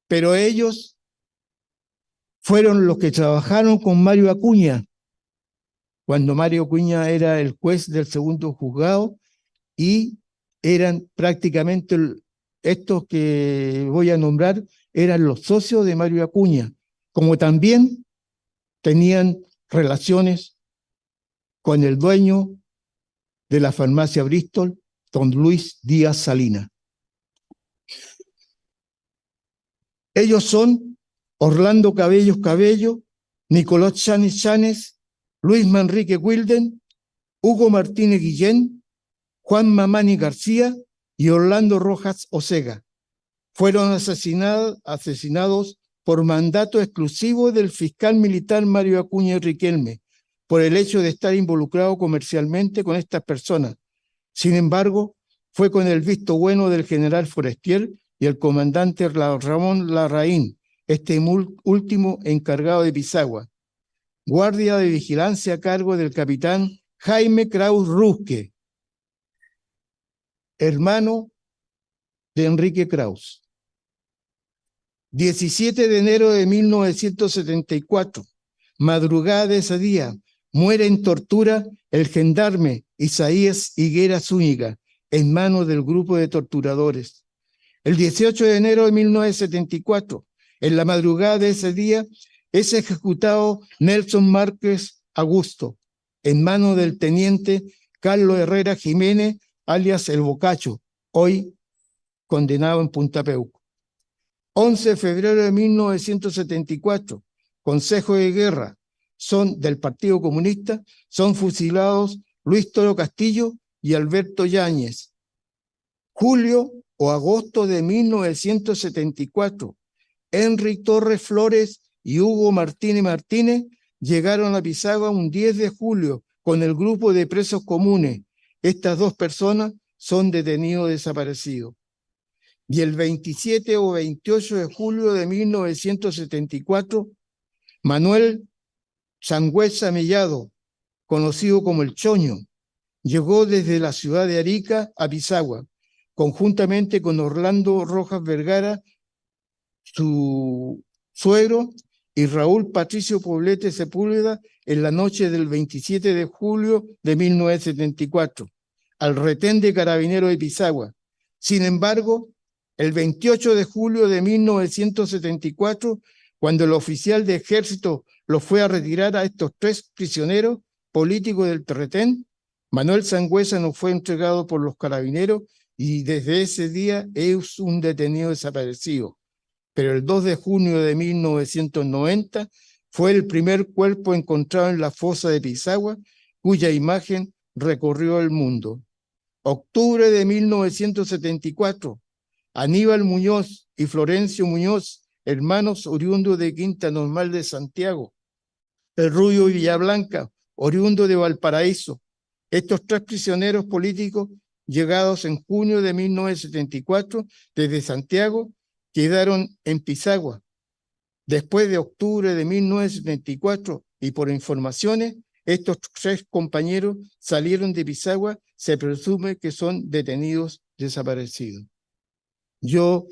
pero ellos fueron los que trabajaron con Mario Acuña, cuando Mario Acuña era el juez del segundo juzgado, y eran prácticamente, estos que voy a nombrar, eran los socios de Mario Acuña, como también tenían relaciones con el dueño de la farmacia Bristol, don Luis Díaz Salinas. Ellos son Orlando Cabellos Cabello, Nicolás Chanes Chanes, Luis Manrique Wilden, Hugo Martínez Guillén, Juan Mamani García y Orlando Rojas Osega. Fueron asesinados por mandato exclusivo del fiscal militar Mario Acuña Riquelme, por el hecho de estar involucrado comercialmente con estas personas. Sin embargo, fue con el visto bueno del general Forestier y el comandante Ramón Larraín, este último encargado de Pisagua. Guardia de vigilancia a cargo del capitán Jaime Kraus Rusque, hermano de Enrique Kraus. 17 de enero de 1974, madrugada de ese día, muere en tortura el gendarme Isaías Higuera Zúñiga, en manos del grupo de torturadores. El 18 de enero de 1974, en la madrugada de ese día, es ejecutado Nelson Márquez Augusto, en manos del teniente Carlos Herrera Jiménez, alias El Bocacho, hoy condenado en Punta Peuco. 11 de febrero de 1974, Consejo de Guerra, son del Partido Comunista, son fusilados Luis Toro Castillo y Alberto Yáñez. Julio o agosto de 1974, Enrique Torres Flores y Hugo Martínez Martínez llegaron a Pisagua un 10 de julio con el grupo de presos comunes. Estas dos personas son detenidos desaparecidos. Y el 27 o 28 de julio de 1974, Manuel Sangüesa Mellado, conocido como El Choño, llegó desde la ciudad de Arica a Pisagua, conjuntamente con Orlando Rojas Vergara, su suegro, y Raúl Patricio Poblete Sepúlveda, en la noche del 27 de julio de 1974, al retén de Carabineros de Pisagua. Sin embargo, el 28 de julio de 1974 cuando el oficial de ejército los fue a retirar a estos 3 prisioneros políticos del Terretén, Manuel Sangüesa no fue entregado por los carabineros y desde ese día es un detenido desaparecido. Pero el 2 de junio de 1990 fue el primer cuerpo encontrado en la fosa de Pisagua, cuya imagen recorrió el mundo. Octubre de 1974, Aníbal Muñoz y Florencio Muñoz, hermanos oriundos de Quinta Normal de Santiago. El Rubio Villablanca, oriundo de Valparaíso. Estos 3 prisioneros políticos, llegados en junio de 1974 desde Santiago, quedaron en Pisagua. Después de octubre de 1974, y por informaciones, estos 3 compañeros salieron de Pisagua, se presume que son detenidos desaparecidos. Yo,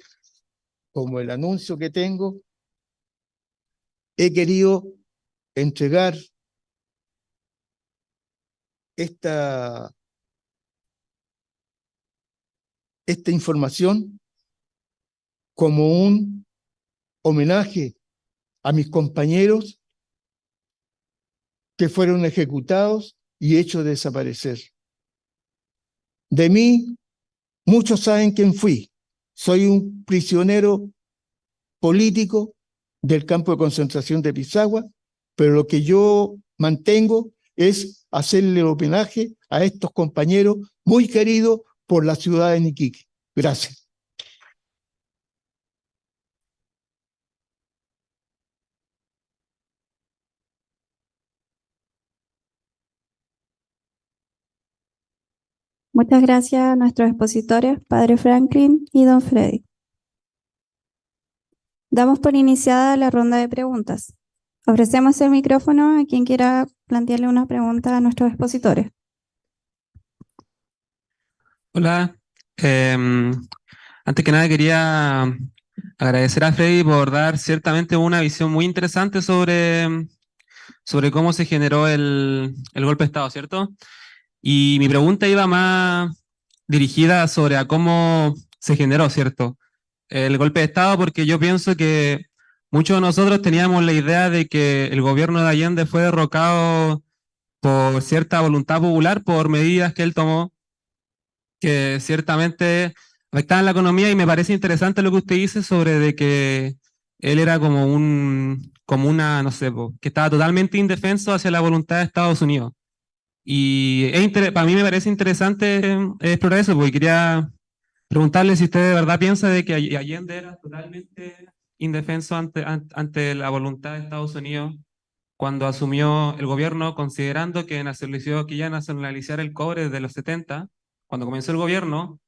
como el anuncio que tengo, he querido entregar esta información como un homenaje a mis compañeros que fueron ejecutados y hechos desaparecer. De mí, muchos saben quién fui. Soy un prisionero político del campo de concentración de Pisagua, pero lo que yo mantengo es hacerle homenaje a estos compañeros muy queridos por la ciudad de Iquique. Gracias. Muchas gracias a nuestros expositores, Padre Franklin y Don Freddy. Damos por iniciada la ronda de preguntas. Ofrecemos el micrófono a quien quiera plantearle una pregunta a nuestros expositores. Hola, antes que nada quería agradecer a Freddy por dar ciertamente una visión muy interesante sobre cómo se generó el golpe de Estado, ¿cierto? Y mi pregunta iba más dirigida sobre a cómo se generó, ¿cierto? El golpe de Estado, porque yo pienso que muchos de nosotros teníamos la idea de que el gobierno de Allende fue derrocado por cierta voluntad popular, por medidas que él tomó que ciertamente afectaban la economía, y me parece interesante lo que usted dice sobre de que él era como una, no sé, que estaba totalmente indefenso hacia la voluntad de Estados Unidos. Y para mí me parece interesante explorar eso, porque quería preguntarle si usted de verdad piensa de que Allende era totalmente indefenso ante la voluntad de Estados Unidos cuando asumió el gobierno, considerando que que ya nacionalizar el cobre desde los 70, cuando comenzó el gobierno,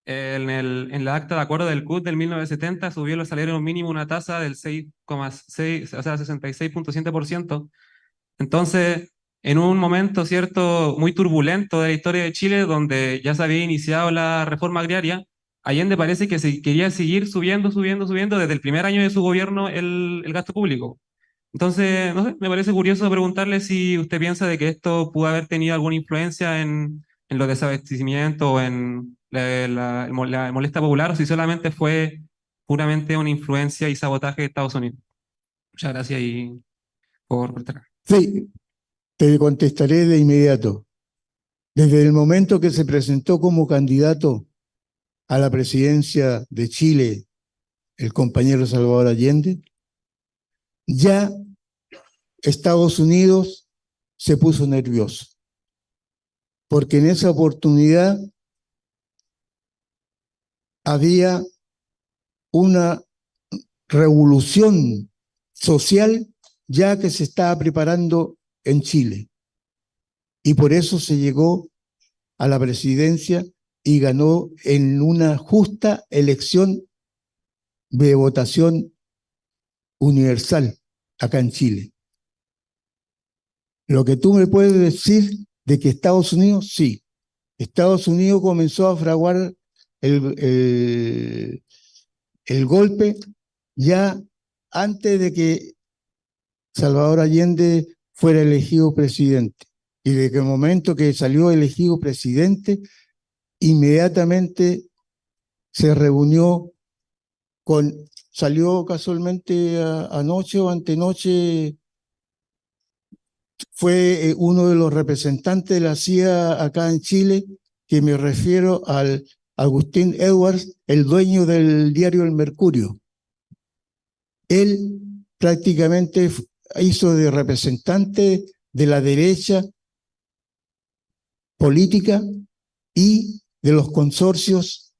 en la acta de acuerdo del CUT del 1970 subió los salarios mínimos una tasa del 6,6, o sea, 66,7%. Entonces, en un momento, cierto, muy turbulento de la historia de Chile, donde ya se había iniciado la reforma agraria, Allende parece que se quería seguir subiendo desde el primer año de su gobierno el gasto público. Entonces, no sé, me parece curioso preguntarle si usted piensa de que esto pudo haber tenido alguna influencia en los desabastecimientos o en la molestia popular, o si solamente fue puramente una influencia y sabotaje de Estados Unidos. Muchas gracias y por estar. Sí, te contestaré de inmediato. Desde el momento que se presentó como candidato a la presidencia de Chile el compañero Salvador Allende, ya Estados Unidos se puso nervioso, porque en esa oportunidad había una revolución social ya que se estaba preparando en Chile. Y por eso se llegó a la presidencia y ganó en una justa elección de votación universal acá en Chile. Lo que tú me puedes decir de que Estados Unidos, sí. Estados Unidos comenzó a fraguar el golpe ya antes de que Salvador Allende fuera elegido presidente. Y desde el momento que salió elegido presidente, inmediatamente se reunió con salió casualmente anoche o antenoche, fue uno de los representantes de la CIA acá en Chile, que me refiero al Agustín Edwards, el dueño del diario El Mercurio. Él prácticamente hizo de representante de la derecha política y de los consorcios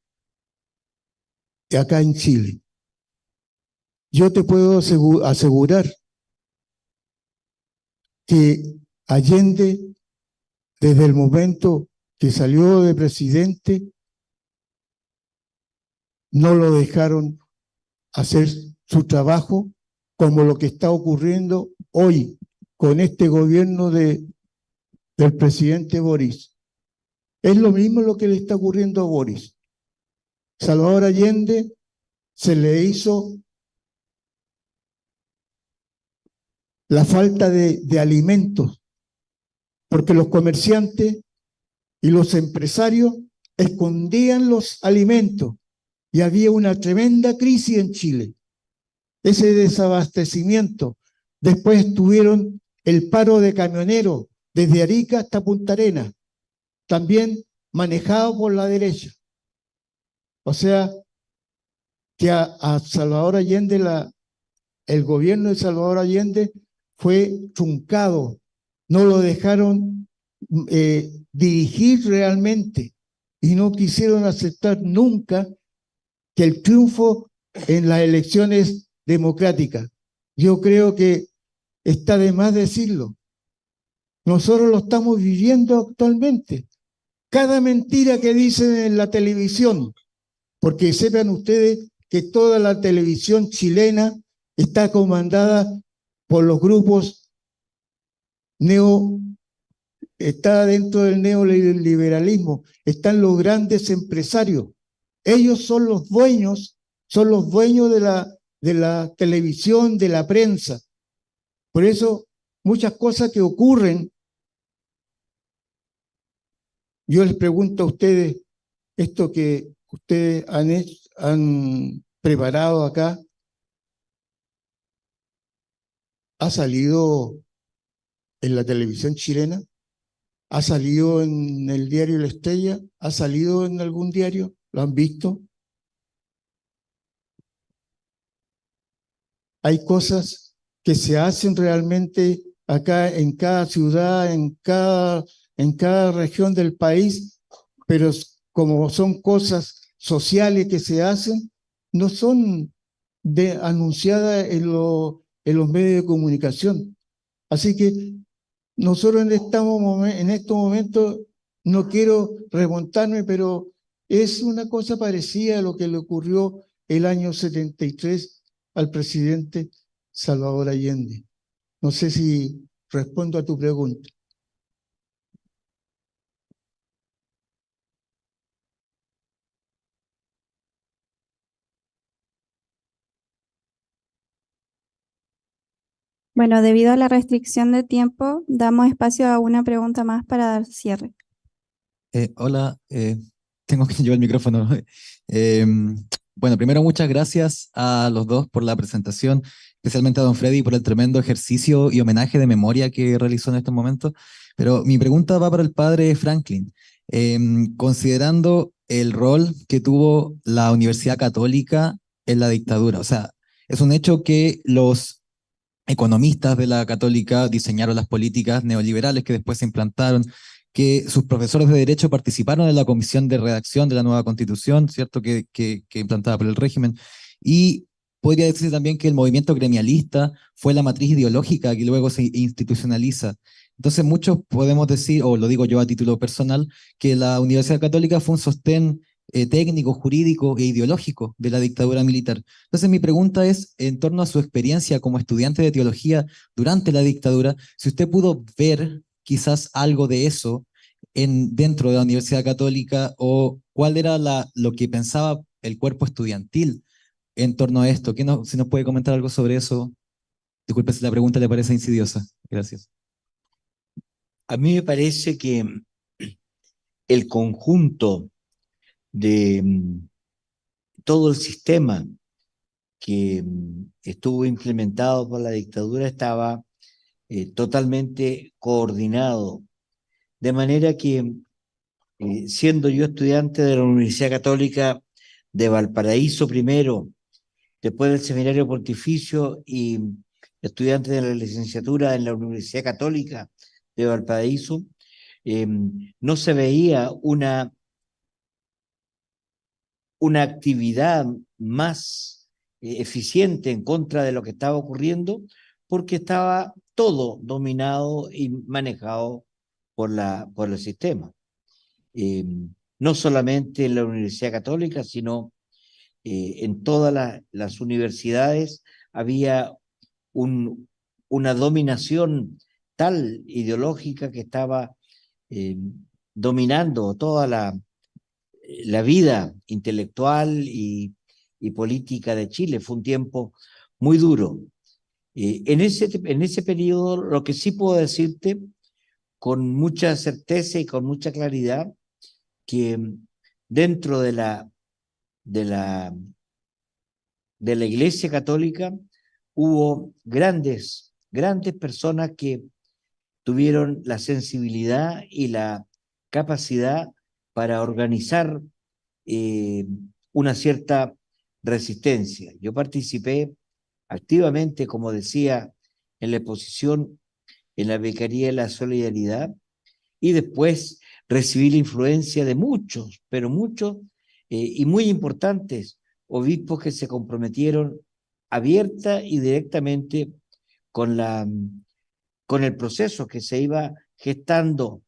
acá en Chile. Yo te puedo asegurar que Allende, desde el momento que salió de presidente, no lo dejaron hacer su trabajo, como lo que está ocurriendo hoy con este gobierno del presidente Boris. Es lo mismo lo que le está ocurriendo a Boris. Salvador Allende se le hizo la falta de alimentos, porque los comerciantes y los empresarios escondían los alimentos y había una tremenda crisis en Chile. Ese desabastecimiento. Después tuvieron el paro de camioneros desde Arica hasta Punta Arenas, también manejado por la derecha. O sea, que a Salvador Allende, el gobierno de Salvador Allende fue truncado, no lo dejaron dirigir realmente y no quisieron aceptar nunca que el triunfo en las elecciones democráticas. Yo creo que está de más decirlo. Nosotros lo estamos viviendo actualmente. Cada mentira que dicen en la televisión, porque sepan ustedes que toda la televisión chilena está comandada por los grupos está dentro del neoliberalismo, están los grandes empresarios. Ellos son los dueños de la televisión, de la prensa. Por eso, muchas cosas que ocurren, yo les pregunto a ustedes, esto que ustedes han preparado acá, ¿ha salido en la televisión chilena? ¿Ha salido en el diario La Estrella? ¿Ha salido en algún diario? ¿Lo han visto? Hay cosas que se hacen realmente acá en cada ciudad, en cada región del país, pero como son cosas sociales que se hacen, no son anunciadas en los medios de comunicación. Así que nosotros en estos momentos, no quiero remontarme, pero es una cosa parecida a lo que le ocurrió el año 73 al presidente Salvador Allende. No sé si respondo a tu pregunta. Bueno, debido a la restricción de tiempo, damos espacio a una pregunta más para dar cierre. Hola, tengo que llevar el micrófono. Bueno, primero muchas gracias a los dos por la presentación, especialmente a don Freddy por el tremendo ejercicio y homenaje de memoria que realizó en estos momentos. Pero mi pregunta va para el padre Franklin. Considerando el rol que tuvo la Universidad Católica en la dictadura, o sea, es un hecho que los economistas de la Católica diseñaron las políticas neoliberales que después se implantaron, que sus profesores de Derecho participaron en la comisión de redacción de la nueva Constitución, ¿cierto?, que implantada por el régimen, y podría decirse también que el movimiento gremialista fue la matriz ideológica que luego se institucionaliza. Entonces muchos podemos decir, o lo digo yo a título personal, que la Universidad Católica fue un sostén técnico, jurídico e ideológico de la dictadura militar. Entonces mi pregunta es, en torno a su experiencia como estudiante de teología durante la dictadura, si usted pudo ver quizás algo de eso dentro de la Universidad Católica, o cuál era lo que pensaba el cuerpo estudiantil en torno a esto. Si nos puede comentar algo sobre eso. Disculpe si la pregunta le parece insidiosa. Gracias. A mí me parece que el conjunto de todo el sistema que estuvo implementado por la dictadura estaba totalmente coordinado, de manera que siendo yo estudiante de la Universidad Católica de Valparaíso primero, después del Seminario Pontificio y estudiante de la licenciatura en la Universidad Católica de Valparaíso, no se veía una actividad más eficiente en contra de lo que estaba ocurriendo, porque estaba todo dominado y manejado por el sistema. No solamente en la Universidad Católica, sino en todas las universidades había una dominación tal ideológica que estaba dominando toda la vida intelectual y política de Chile. Fue un tiempo muy duro. En ese periodo, lo que sí puedo decirte con mucha certeza y con mucha claridad, que dentro de la Iglesia Católica hubo grandes personas que tuvieron la sensibilidad y la capacidad para organizar una cierta resistencia. Yo participé activamente, como decía, en la exposición en la Vicaría de la Solidaridad, y después recibí la influencia de muchos, pero muchos y muy importantes obispos que se comprometieron abierta y directamente con el proceso que se iba gestando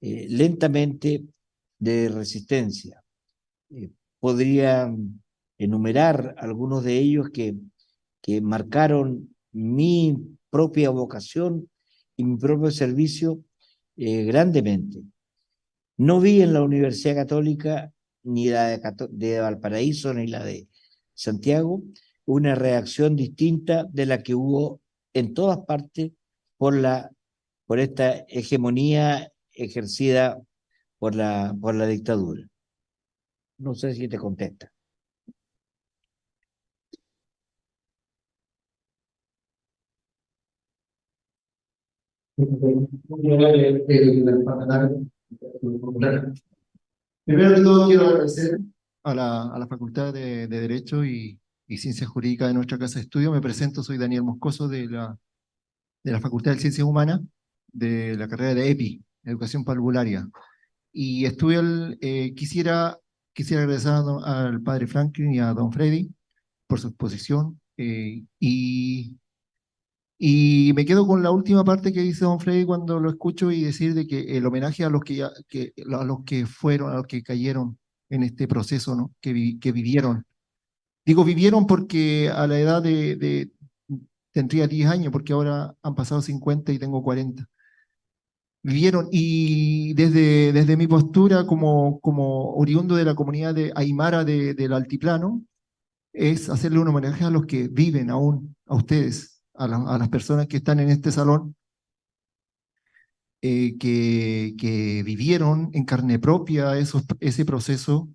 lentamente de resistencia. Podría enumerar algunos de ellos que marcaron mi propia vocación y mi propio servicio grandemente. No vi en la Universidad Católica, ni la de Valparaíso, ni la de Santiago, una reacción distinta de la que hubo en todas partes por esta hegemonía ejercida por la dictadura. No sé si te contesta. Primero que todo, quiero agradecer a la Facultad de Derecho y Ciencias Jurídicas de nuestra Casa de Estudio. Me presento, soy Daniel Moscoso de la Facultad de Ciencias Humanas, de la carrera de EPI, Educación Parvularia. Y quisiera agradecer al padre Franklin y a don Freddy por su exposición. Y me quedo con la última parte que dice don Freddy cuando lo escucho y decir de que el homenaje a los que fueron, a los que cayeron en este proceso, ¿no? que vivieron. Digo vivieron porque a la edad tendría 10 años, porque ahora han pasado 50 y tengo 40. Vivieron, y desde mi postura como oriundo de la comunidad de Aymara del Altiplano, es hacerle un homenaje a los que viven aún, a ustedes, a las personas que están en este salón, que vivieron en carne propia ese proceso,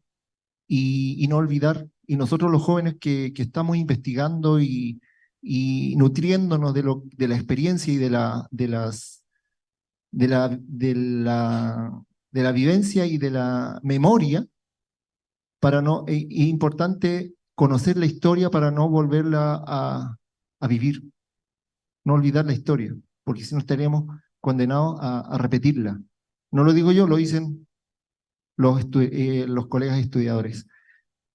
y no olvidar, y nosotros los jóvenes que estamos investigando y nutriéndonos de la experiencia y de la vivencia y de la memoria, es importante conocer la historia para no volverla a vivir, no olvidar la historia, porque si no estaríamos condenados a repetirla. No lo digo yo, lo dicen los colegas historiadores.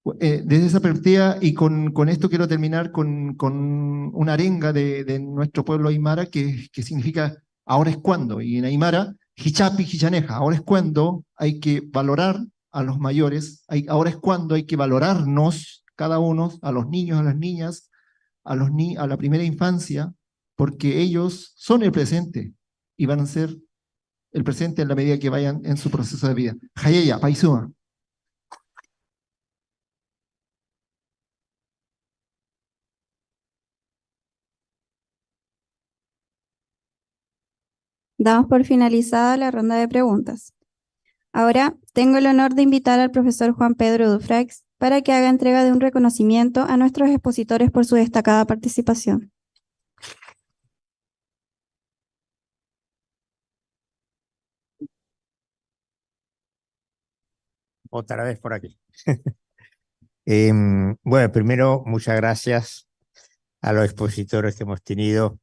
Desde esa perspectiva, y con esto quiero terminar con una arenga de nuestro pueblo aymara que significa ahora es cuando, y en aymara, hichapi, hichaneja, ahora es cuando hay que valorar a los mayores, ahora es cuando hay que valorarnos cada uno, a los niños, a las niñas, a la primera infancia, porque ellos son el presente y van a ser el presente en la medida que vayan en su proceso de vida. Hayeya, paisuma. Damos por finalizada la ronda de preguntas. Ahora tengo el honor de invitar al profesor Juan Pedro Dufrax para que haga entrega de un reconocimiento a nuestros expositores por su destacada participación. Otra vez por aquí. Bueno, primero, muchas gracias a los expositores que hemos tenido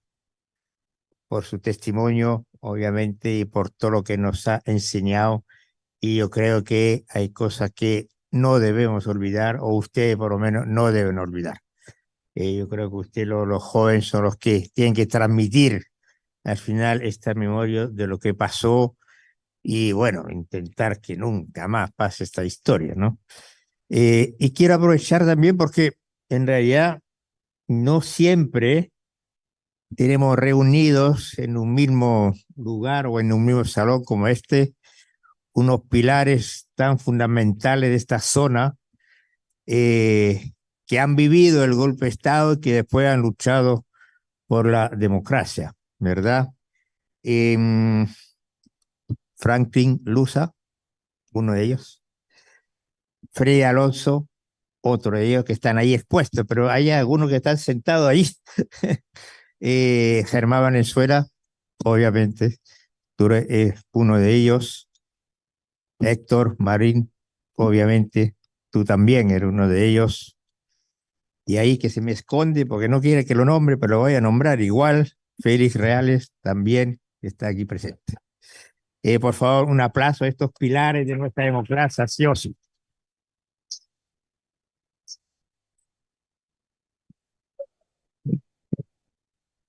por su testimonio, obviamente, y por todo lo que nos ha enseñado. Y yo creo que hay cosas que no debemos olvidar, o ustedes por lo menos no deben olvidar. Yo creo que ustedes, los jóvenes, son los que tienen que transmitir al final esta memoria de lo que pasó y, bueno, intentar que nunca más pase esta historia, ¿no? Y quiero aprovechar también porque en realidad no siempre tenemos reunidos en un mismo lugar o en un mismo salón como este unos pilares tan fundamentales de esta zona que han vivido el golpe de Estado y que después han luchado por la democracia, ¿verdad? Franklin Luza, uno de ellos, Freddy Alonso, otro de ellos que están ahí expuestos, pero hay algunos que están sentados ahí. Germán Valenzuela, obviamente, tú eres uno de ellos. Héctor Marín, obviamente, tú también eres uno de ellos. Y ahí que se me esconde porque no quiere que lo nombre, pero lo voy a nombrar igual. Félix Reales también está aquí presente. Por favor, un aplauso a estos pilares de nuestra democracia, sí o sí.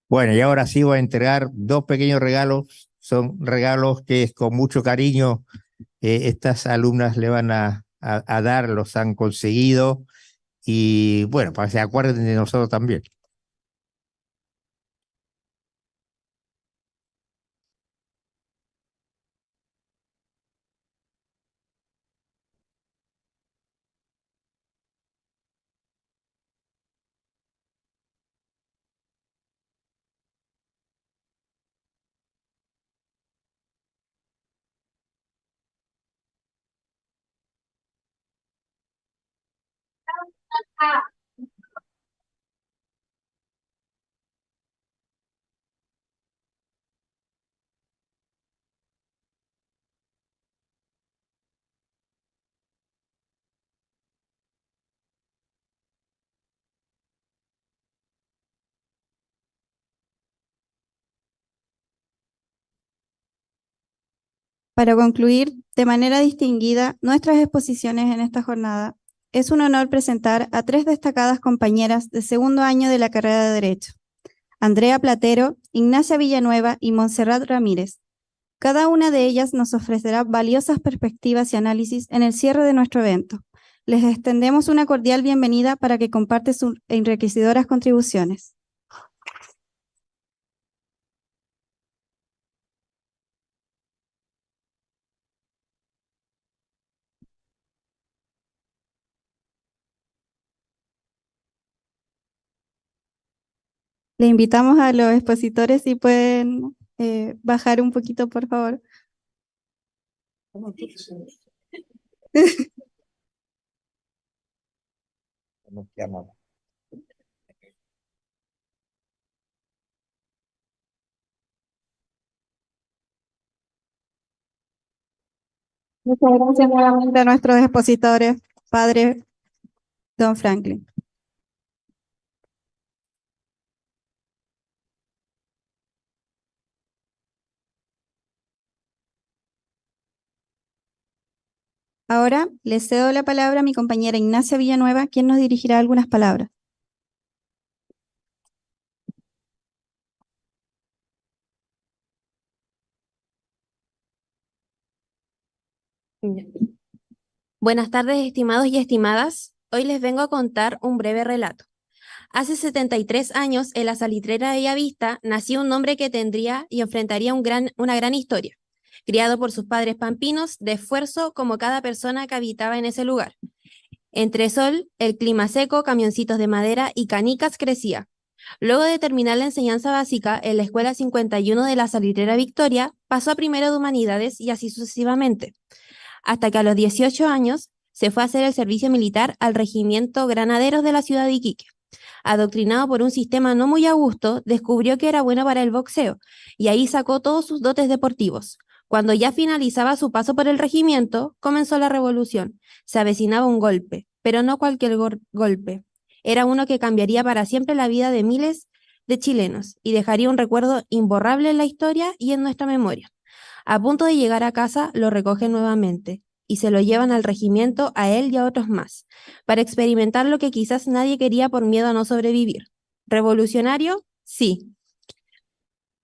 Bueno, y ahora sí voy a entregar dos pequeños regalos. Son regalos que con mucho cariño estas alumnas le van a dar, los han conseguido. Y bueno, para que se acuerden de nosotros también. Para concluir de manera distinguida nuestras exposiciones en esta jornada, es un honor presentar a tres destacadas compañeras de segundo año de la carrera de Derecho: Andrea Platero, Ignacia Villanueva y Montserrat Ramírez. Cada una de ellas nos ofrecerá valiosas perspectivas y análisis en el cierre de nuestro evento. Les extendemos una cordial bienvenida para que compartan sus enriquecedoras contribuciones. Le invitamos a los expositores si pueden bajar un poquito, por favor. Muchas gracias nuevamente a nuestros expositores, padre Don Franklin. Ahora le cedo la palabra a mi compañera Ignacia Villanueva, quien nos dirigirá algunas palabras. Buenas tardes, estimados y estimadas. Hoy les vengo a contar un breve relato. Hace 73 años, en la salitrera de Bellavista, nació un hombre que tendría y enfrentaría una gran historia. Criado por sus padres pampinos, de esfuerzo como cada persona que habitaba en ese lugar. Entre sol, el clima seco, camioncitos de madera y canicas crecía. Luego de terminar la enseñanza básica en la Escuela 51 de la Salitrera Victoria, pasó a primero de Humanidades y así sucesivamente, hasta que a los 18 años se fue a hacer el servicio militar al regimiento Granaderos de la ciudad de Iquique. Adoctrinado por un sistema no muy a gusto, descubrió que era bueno para el boxeo y ahí sacó todos sus dotes deportivos. Cuando ya finalizaba su paso por el regimiento, comenzó la revolución. Se avecinaba un golpe, pero no cualquier golpe. Era uno que cambiaría para siempre la vida de miles de chilenos y dejaría un recuerdo imborrable en la historia y en nuestra memoria. A punto de llegar a casa, lo recogen nuevamente y se lo llevan al regimiento a él y a otros más, para experimentar lo que quizás nadie quería por miedo a no sobrevivir. ¿Revolucionario? Sí.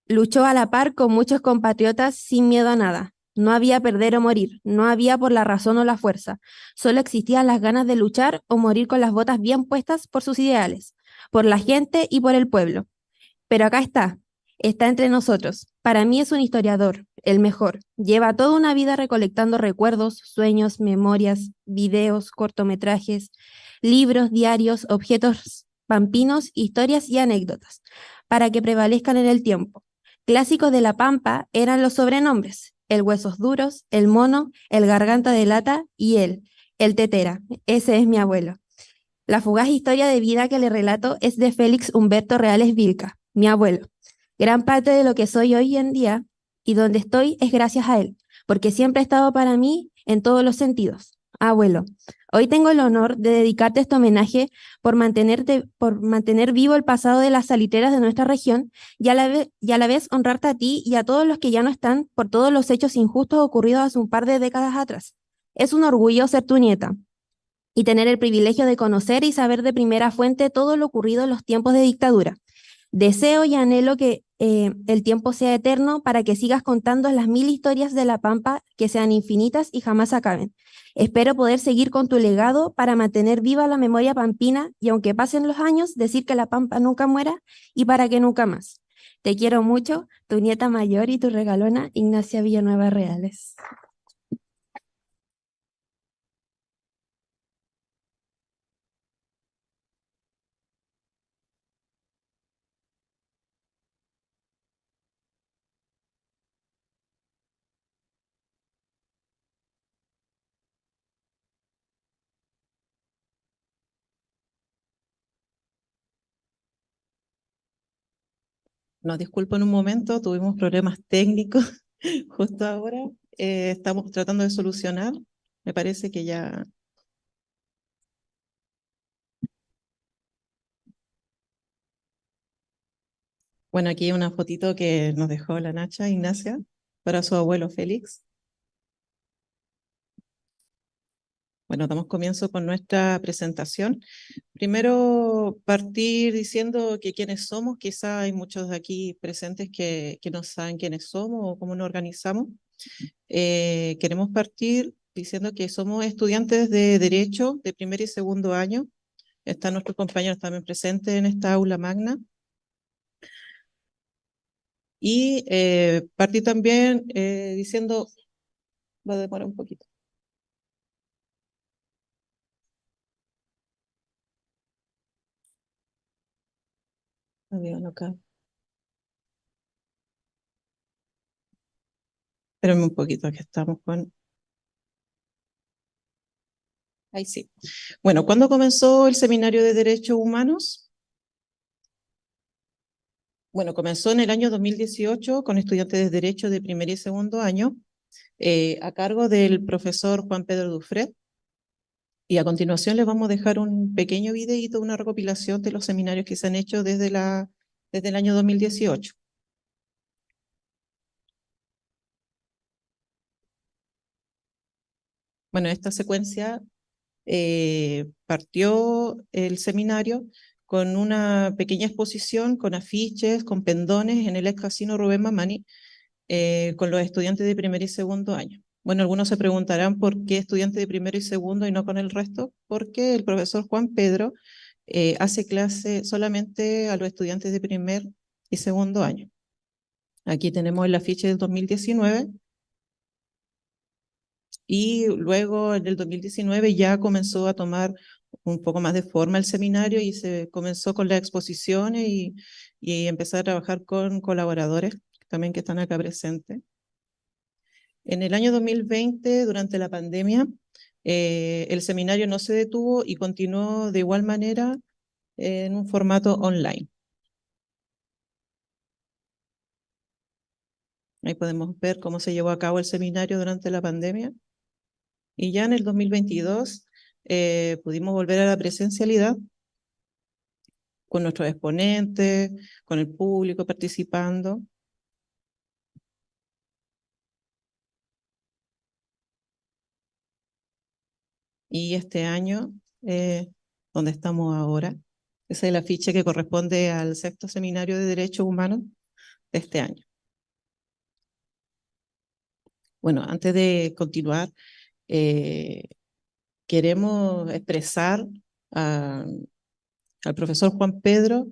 Luchó a la par con muchos compatriotas sin miedo a nada. No había perder o morir, no había por la razón o la fuerza, solo existían las ganas de luchar o morir con las botas bien puestas por sus ideales, por la gente y por el pueblo. Pero acá está entre nosotros. Para mí es un historiador, el mejor. Lleva toda una vida recolectando recuerdos, sueños, memorias, videos, cortometrajes, libros, diarios, objetos pampinos, historias y anécdotas, para que prevalezcan en el tiempo. Clásicos de la Pampa eran los sobrenombres: el Huesos Duros, el Mono, el Garganta de Lata y el Tetera. Ese es mi abuelo. La fugaz historia de vida que le relato es de Félix Humberto Reales Vilca, mi abuelo. Gran parte de lo que soy hoy en día y donde estoy es gracias a él, porque siempre ha estado para mí en todos los sentidos. Abuelo, hoy tengo el honor de dedicarte este homenaje por mantener vivo el pasado de las salitreras de nuestra región y a la vez honrarte a ti y a todos los que ya no están por todos los hechos injustos ocurridos hace un par de décadas atrás. Es un orgullo ser tu nieta y tener el privilegio de conocer y saber de primera fuente todo lo ocurrido en los tiempos de dictadura. Deseo y anhelo que el tiempo sea eterno para que sigas contando las 1000 historias de La Pampa que sean infinitas y jamás acaben. Espero poder seguir con tu legado para mantener viva la memoria pampina y aunque pasen los años, decir que La Pampa nunca muera y para que nunca más. Te quiero mucho, tu nieta mayor y tu regalona, Ignacia Villanueva Reales. Nos disculpo en un momento, tuvimos problemas técnicos justo ahora. Estamos tratando de solucionar. Me parece que ya... Bueno, aquí hay una fotito que nos dejó la Nacha Ignacia para su abuelo Félix. Bueno, damos comienzo con nuestra presentación. Primero, partir diciendo que quiénes somos. Quizá hay muchos de aquí presentes que no saben quiénes somos o cómo nos organizamos. Queremos partir diciendo que somos estudiantes de Derecho de primer y segundo año. Están nuestros compañeros también presentes en esta aula magna. Y partir también diciendo, va a demorar un poquito. Acá. Espérenme un poquito, que estamos con... Ahí sí. Bueno, ¿cuándo comenzó el Seminario de Derechos Humanos? Bueno, comenzó en el año 2018 con estudiantes de Derecho de primer y segundo año, a cargo del profesor Juan Pedro Dufret. Y a continuación les vamos a dejar un pequeño videíto, una recopilación de los seminarios que se han hecho desde el año 2018. Bueno, esta secuencia partió el seminario con una pequeña exposición, con afiches, con pendones en el ex casino Rubén Mamani, con los estudiantes de primer y segundo año. Bueno, algunos se preguntarán por qué estudiantes de primero y segundo y no con el resto, porque el profesor Juan Pedro hace clase solamente a los estudiantes de primer y segundo año. Aquí tenemos el afiche del 2019. Y luego en el 2019 ya comenzó a tomar un poco más de forma el seminario y se comenzó con las exposiciones y empezar a trabajar con colaboradores también que están acá presentes. En el año 2020, durante la pandemia, El seminario no se detuvo y continuó de igual manera en un formato online. Ahí podemos ver cómo se llevó a cabo el seminario durante la pandemia. Y ya en el 2022 pudimos volver a la presencialidad con nuestros exponentes, con el público participando. Y este año, donde estamos ahora, ese es el afiche que corresponde al 6º Seminario de Derechos Humanos de este año. Bueno, antes de continuar, queremos expresar al profesor Juan Pedro,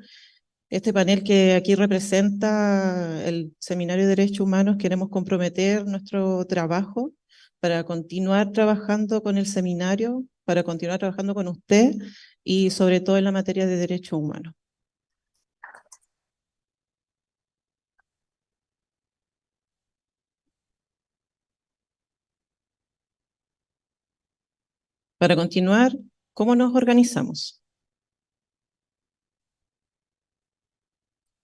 este panel que aquí representa el Seminario de Derechos Humanos. Queremos comprometer nuestro trabajo para continuar trabajando con el seminario, para continuar trabajando con usted y sobre todo en la materia de derechos humanos. Para continuar, ¿cómo nos organizamos?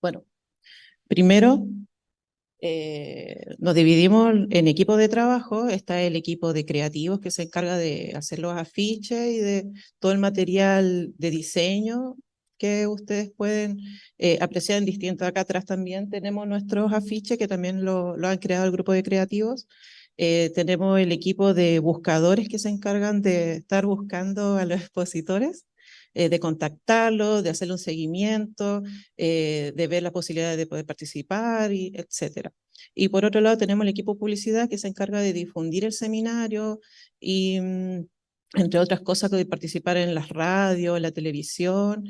Bueno, primero nos dividimos en equipos de trabajo. Está el equipo de creativos que se encarga de hacer los afiches y de todo el material de diseño que ustedes pueden apreciar en distintos. Acá atrás también tenemos nuestros afiches que también lo han creado el grupo de creativos. Tenemos el equipo de buscadores que se encargan de estar buscando a los expositores, de contactarlos, de hacerle un seguimiento, de ver la posibilidad de poder participar, y etcétera. Y por otro lado tenemos el equipo de publicidad que se encarga de difundir el seminario y, entre otras cosas, de participar en las radios, en la televisión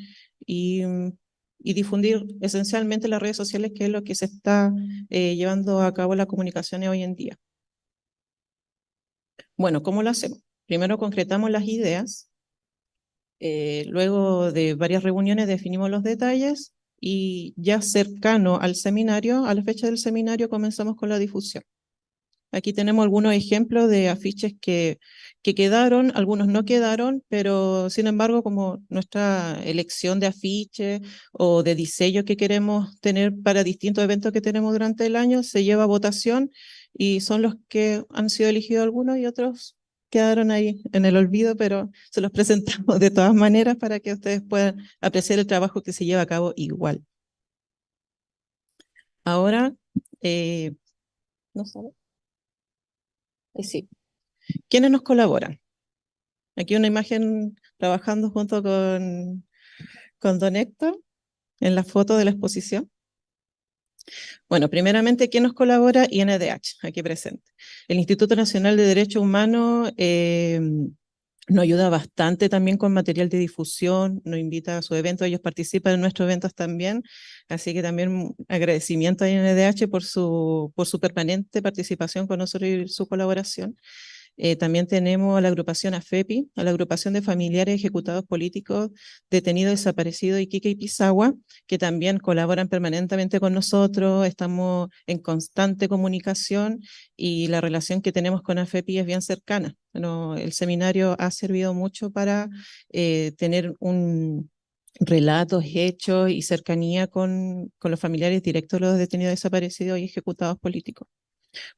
y difundir esencialmente las redes sociales, que es lo que se está llevando a cabo las comunicaciones hoy en día. Bueno, ¿cómo lo hacemos? Primero concretamos las ideas. Luego de varias reuniones definimos los detalles y ya cercano al seminario, a la fecha del seminario, comenzamos con la difusión. Aquí tenemos algunos ejemplos de afiches que quedaron, algunos no quedaron, pero sin embargo, como nuestra elección de afiches o de diseño que queremos tener para distintos eventos que tenemos durante el año, se lleva a votación y son los que han sido elegidos algunos y otros quedaron ahí en el olvido, pero se los presentamos de todas maneras para que ustedes puedan apreciar el trabajo que se lleva a cabo igual. Ahora, ¿no sabe? Sí. ¿Quiénes nos colaboran? Aquí una imagen trabajando junto con don Héctor en la foto de la exposición. Bueno, primeramente, ¿quién nos colabora? INDH, aquí presente. El Instituto Nacional de Derechos Humanos nos ayuda bastante también con material de difusión, nos invita a su evento, ellos participan en nuestros eventos también, así que también agradecimiento a INDH por su permanente participación con nosotros y su colaboración. También tenemos a la agrupación AFEPI, a la agrupación de familiares ejecutados políticos detenidos desaparecidos Iquique y Pisagua, que también colaboran permanentemente con nosotros, estamos en constante comunicación y la relación que tenemos con AFEPI es bien cercana. Bueno, el seminario ha servido mucho para tener relatos, hechos y cercanía con los familiares directos de los detenidos desaparecidos y ejecutados políticos.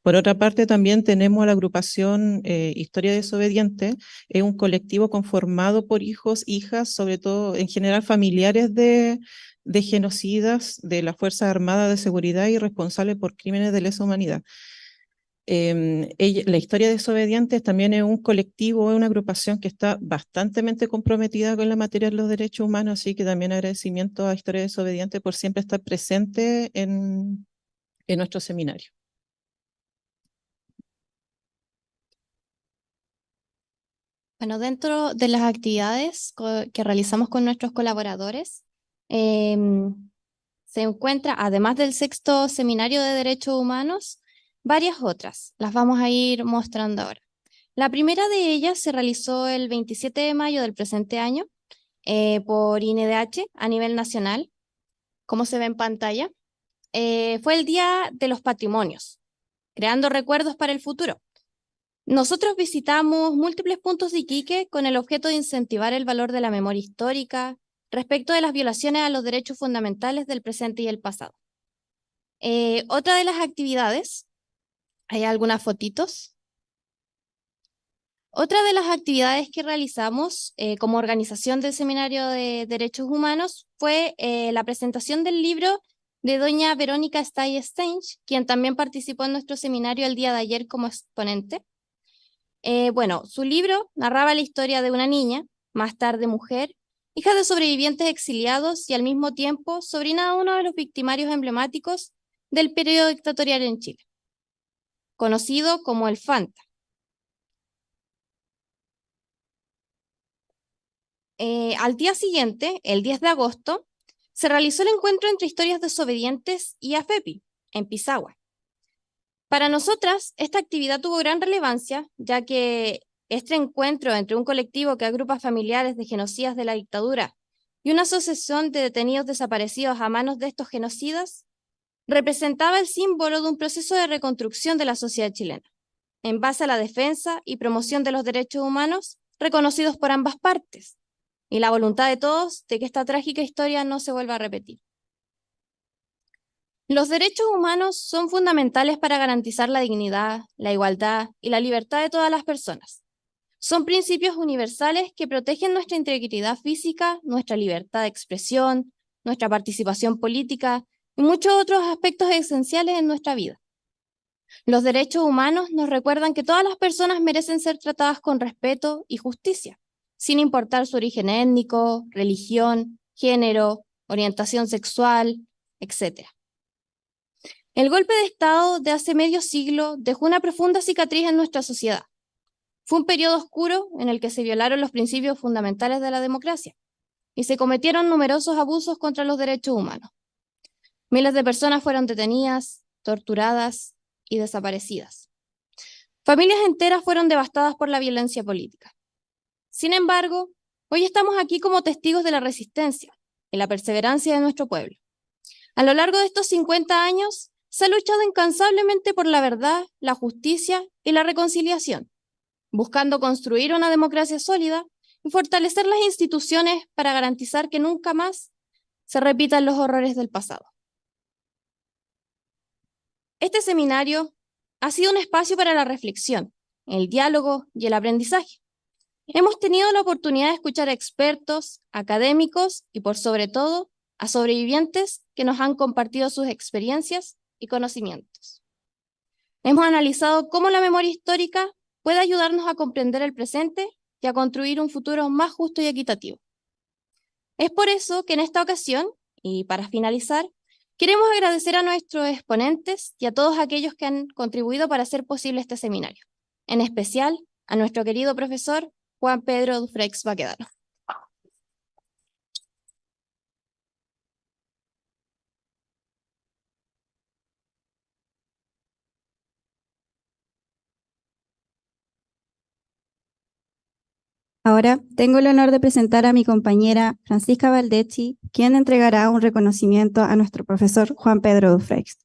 Por otra parte, también tenemos a la agrupación Historia Desobediente, es un colectivo conformado por hijos, hijas, sobre todo en general familiares de genocidas de las Fuerzas Armadas de Seguridad y responsables por crímenes de lesa humanidad. La Historia Desobediente también es un colectivo, es una agrupación que está bastante comprometida con la materia de los derechos humanos, así que también agradecimiento a Historia Desobediente por siempre estar presente en nuestro seminario. Bueno, dentro de las actividades que realizamos con nuestros colaboradores, se encuentra, además del 6º Seminario de Derechos Humanos, varias otras. Las vamos a ir mostrando ahora. La primera de ellas se realizó el 27 de mayo del presente año por INDH a nivel nacional, como se ve en pantalla. Fue el Día de los Patrimonios, creando recuerdos para el futuro. Nosotros visitamos múltiples puntos de Iquique con el objeto de incentivar el valor de la memoria histórica respecto de las violaciones a los derechos fundamentales del presente y el pasado. Otra de las actividades, hay algunas fotitos. Otra de las actividades que realizamos como organización del Seminario de Derechos Humanos fue la presentación del libro de doña Verónica Stay-Stench, quien también participó en nuestro seminario el día de ayer como exponente. Bueno, su libro narraba la historia de una niña, más tarde mujer, hija de sobrevivientes exiliados y al mismo tiempo sobrina de uno de los victimarios emblemáticos del periodo dictatorial en Chile, conocido como el Fanta. Al día siguiente, el 10 de agosto, se realizó el encuentro entre Historias Desobedientes y AFEPI, en Pisagua. Para nosotras, esta actividad tuvo gran relevancia, ya que este encuentro entre un colectivo que agrupa familiares de genocidas de la dictadura y una asociación de detenidos desaparecidos a manos de estos genocidas representaba el símbolo de un proceso de reconstrucción de la sociedad chilena, en base a la defensa y promoción de los derechos humanos reconocidos por ambas partes, y la voluntad de todos de que esta trágica historia no se vuelva a repetir. Los derechos humanos son fundamentales para garantizar la dignidad, la igualdad y la libertad de todas las personas. Son principios universales que protegen nuestra integridad física, nuestra libertad de expresión, nuestra participación política y muchos otros aspectos esenciales en nuestra vida. Los derechos humanos nos recuerdan que todas las personas merecen ser tratadas con respeto y justicia, sin importar su origen étnico, religión, género, orientación sexual, etc. El golpe de Estado de hace medio siglo dejó una profunda cicatriz en nuestra sociedad. Fue un periodo oscuro en el que se violaron los principios fundamentales de la democracia y se cometieron numerosos abusos contra los derechos humanos. Miles de personas fueron detenidas, torturadas y desaparecidas. Familias enteras fueron devastadas por la violencia política. Sin embargo, hoy estamos aquí como testigos de la resistencia y la perseverancia de nuestro pueblo. A lo largo de estos 50 años, se ha luchado incansablemente por la verdad, la justicia y la reconciliación, buscando construir una democracia sólida y fortalecer las instituciones para garantizar que nunca más se repitan los horrores del pasado. Este seminario ha sido un espacio para la reflexión, el diálogo y el aprendizaje. Hemos tenido la oportunidad de escuchar a expertos, académicos y por sobre todo a sobrevivientes que nos han compartido sus experiencias y conocimientos. Hemos analizado cómo la memoria histórica puede ayudarnos a comprender el presente y a construir un futuro más justo y equitativo. Es por eso que en esta ocasión, y para finalizar, queremos agradecer a nuestros exponentes y a todos aquellos que han contribuido para hacer posible este seminario, en especial a nuestro querido profesor Juan Pedro Dufreix Baquedano. Ahora tengo el honor de presentar a mi compañera Francisca Baldecchi, quien entregará un reconocimiento a nuestro profesor Juan Pedro Dufreix.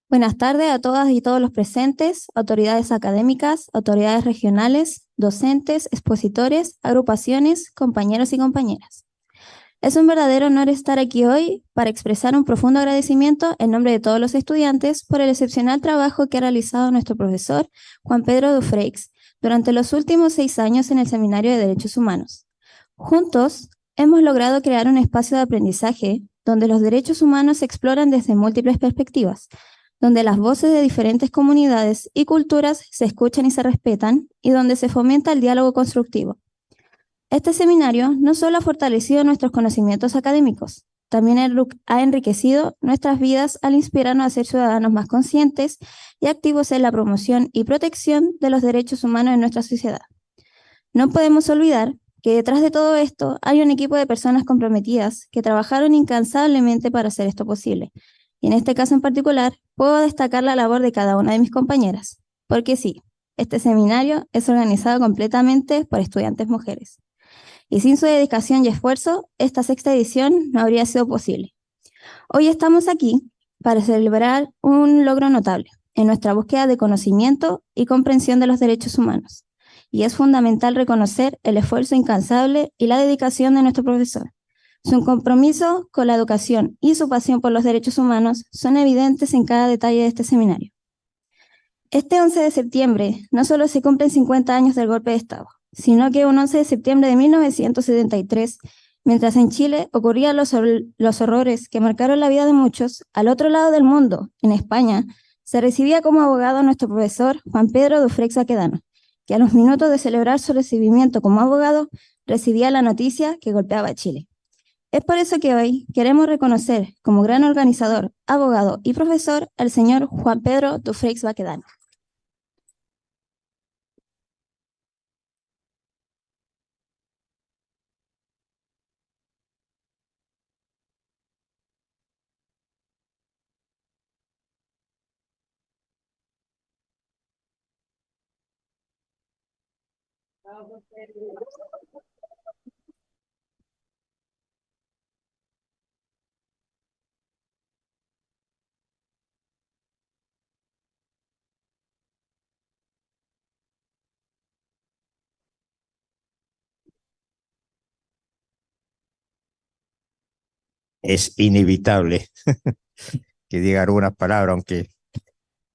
Buenas tardes a todas y todos los presentes, autoridades académicas, autoridades regionales, docentes, expositores, agrupaciones, compañeros y compañeras. Es un verdadero honor estar aquí hoy para expresar un profundo agradecimiento en nombre de todos los estudiantes por el excepcional trabajo que ha realizado nuestro profesor Juan Pedro Dufreix durante los últimos 6 años en el Seminario de Derechos Humanos. Juntos, hemos logrado crear un espacio de aprendizaje donde los derechos humanos se exploran desde múltiples perspectivas, donde las voces de diferentes comunidades y culturas se escuchan y se respetan, y donde se fomenta el diálogo constructivo. Este seminario no solo ha fortalecido nuestros conocimientos académicos, también ha enriquecido nuestras vidas al inspirarnos a ser ciudadanos más conscientes y activos en la promoción y protección de los derechos humanos en nuestra sociedad. No podemos olvidar que detrás de todo esto hay un equipo de personas comprometidas que trabajaron incansablemente para hacer esto posible, Y en este caso en particular, puedo destacar la labor de cada una de mis compañeras, porque sí, este seminario es organizado completamente por estudiantes mujeres. Y sin su dedicación y esfuerzo, esta sexta edición no habría sido posible. Hoy estamos aquí para celebrar un logro notable en nuestra búsqueda de conocimiento y comprensión de los derechos humanos. Y es fundamental reconocer el esfuerzo incansable y la dedicación de nuestro profesor. Su compromiso con la educación y su pasión por los derechos humanos son evidentes en cada detalle de este seminario. Este 11 de septiembre no solo se cumplen 50 años del golpe de Estado, sino que un 11 de septiembre de 1973, mientras en Chile ocurrían los horrores que marcaron la vida de muchos, al otro lado del mundo, en España, se recibía como abogado a nuestro profesor Juan Pedro Dufreix Baquedano, que a los minutos de celebrar su recibimiento como abogado, recibía la noticia que golpeaba a Chile. Es por eso que hoy queremos reconocer como gran organizador, abogado y profesor al señor Juan Pedro Dufreix Baquedano. Es inevitable que diga algunas palabras, aunque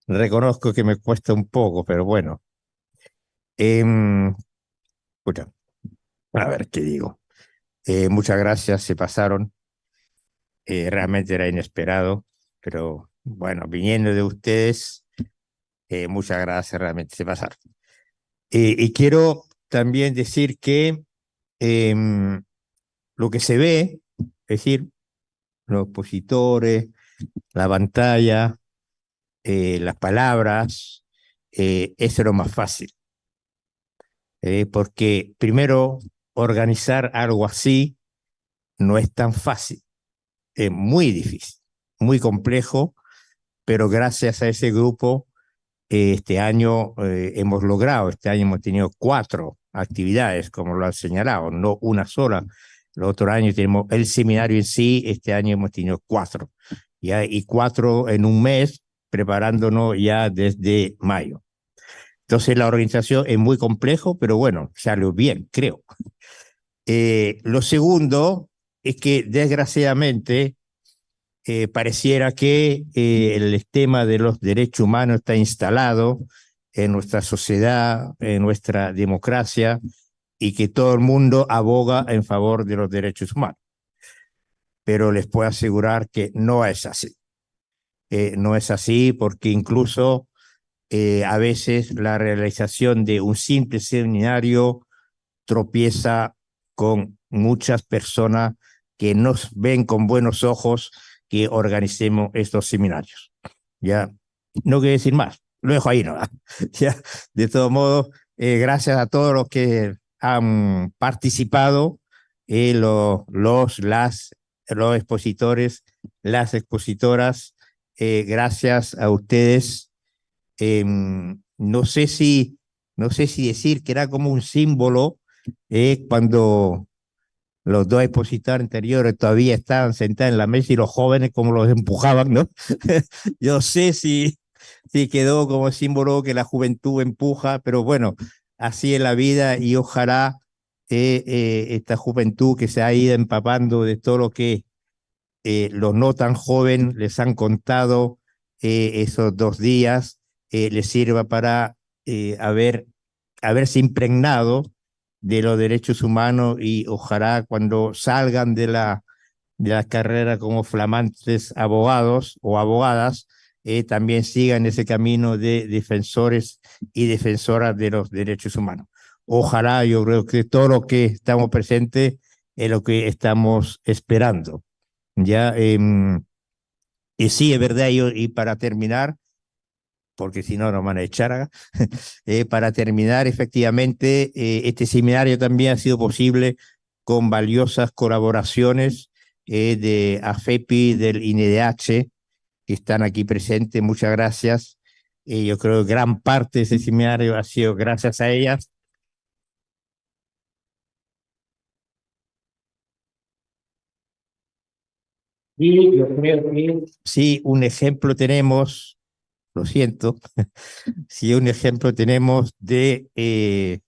reconozco que me cuesta un poco, pero bueno. Escucha, a ver qué digo. Muchas gracias, se pasaron. Realmente era inesperado, pero bueno, viniendo de ustedes, muchas gracias, realmente se pasaron. Y quiero también decir que lo que se ve, es decir, los opositores, la pantalla, las palabras, eso es lo más fácil. Porque primero, organizar algo así no es tan fácil, es muy difícil, muy complejo, pero gracias a ese grupo, este año hemos logrado, este año hemos tenido 4 actividades, como lo han señalado, no una sola. El otro año tenemos el seminario en sí, este año hemos tenido 4, ¿ya? Y 4 en un mes, preparándonos ya desde mayo. Entonces la organización es muy complejo, pero bueno, salió bien, creo. Lo segundo es que desgraciadamente pareciera que el tema de los derechos humanos está instalado en nuestra sociedad, en nuestra democracia, y que todo el mundo aboga en favor de los derechos humanos. Pero les puedo asegurar que no es así. No es así porque incluso a veces la realización de un simple seminario tropieza con muchas personas que nos ven con buenos ojos que organicemos estos seminarios. Ya, no quiero decir más, lo dejo ahí, ¿no? Ya, de todos modos, gracias a todos los que han participado, los expositores, las expositoras, gracias a ustedes. No sé si decir que era como un símbolo cuando los 2 expositores anteriores todavía estaban sentados en la mesa y los jóvenes como los empujaban, ¿no? Yo sé si quedó como símbolo que la juventud empuja, pero bueno, así es la vida y ojalá esta juventud que se ha ido empapando de todo lo que los no tan jóvenes les han contado esos 2 días, les sirva para haberse impregnado de los derechos humanos y ojalá cuando salgan de la carrera como flamantes abogados o abogadas, también sigan ese camino de defensores y defensoras de los derechos humanos. Ojalá, yo creo que todo lo que estamos presentes es lo que estamos esperando. Ya, y sí, es verdad, y para terminar, porque si no nos van a echar, para terminar, efectivamente, este seminario también ha sido posible con valiosas colaboraciones de AFEPI, del INEDH, que están aquí presentes, muchas gracias. Yo creo que gran parte de ese seminario ha sido gracias a ellas. Y yo creo que sí, un ejemplo tenemos, lo siento, sí, un ejemplo tenemos de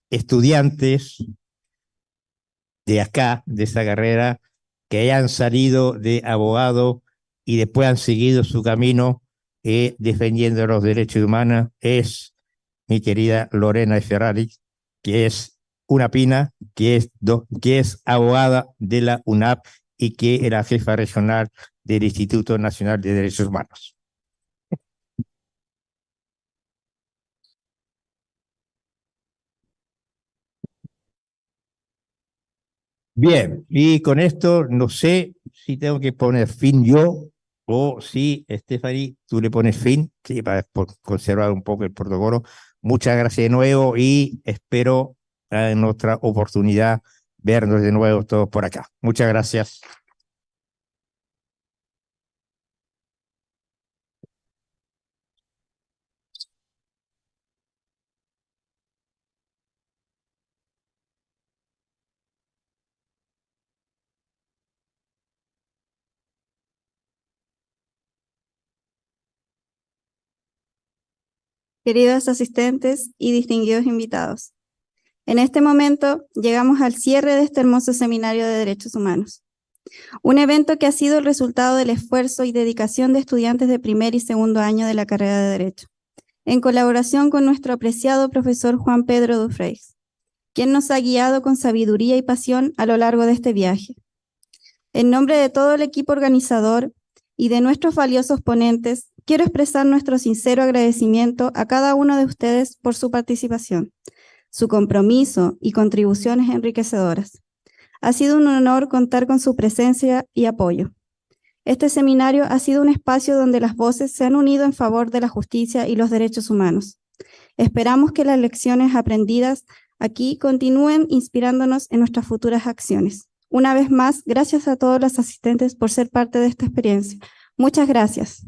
estudiantes de acá, de esa carrera, que hayan salido de abogado y después han seguido su camino defendiendo los derechos humanos, es mi querida Lorena Ferrari, que es una pina, que es abogada de la UNAP y que era jefa regional del Instituto Nacional de Derechos Humanos. Bien, y con esto no sé si tengo que poner fin yo o si, Stephanie, tú le pones fin, sí, para conservar un poco el protocolo. Muchas gracias de nuevo y espero en otra oportunidad vernos de nuevo todos por acá. Muchas gracias. Queridos asistentes y distinguidos invitados, en este momento llegamos al cierre de este hermoso seminario de Derechos Humanos, un evento que ha sido el resultado del esfuerzo y dedicación de estudiantes de primer y segundo año de la carrera de Derecho, en colaboración con nuestro apreciado profesor Juan Pedro Dufresne, quien nos ha guiado con sabiduría y pasión a lo largo de este viaje. En nombre de todo el equipo organizador y de nuestros valiosos ponentes, quiero expresar nuestro sincero agradecimiento a cada uno de ustedes por su participación, su compromiso y contribuciones enriquecedoras. Ha sido un honor contar con su presencia y apoyo. Este seminario ha sido un espacio donde las voces se han unido en favor de la justicia y los derechos humanos. Esperamos que las lecciones aprendidas aquí continúen inspirándonos en nuestras futuras acciones. Una vez más, gracias a todos los asistentes por ser parte de esta experiencia. Muchas gracias.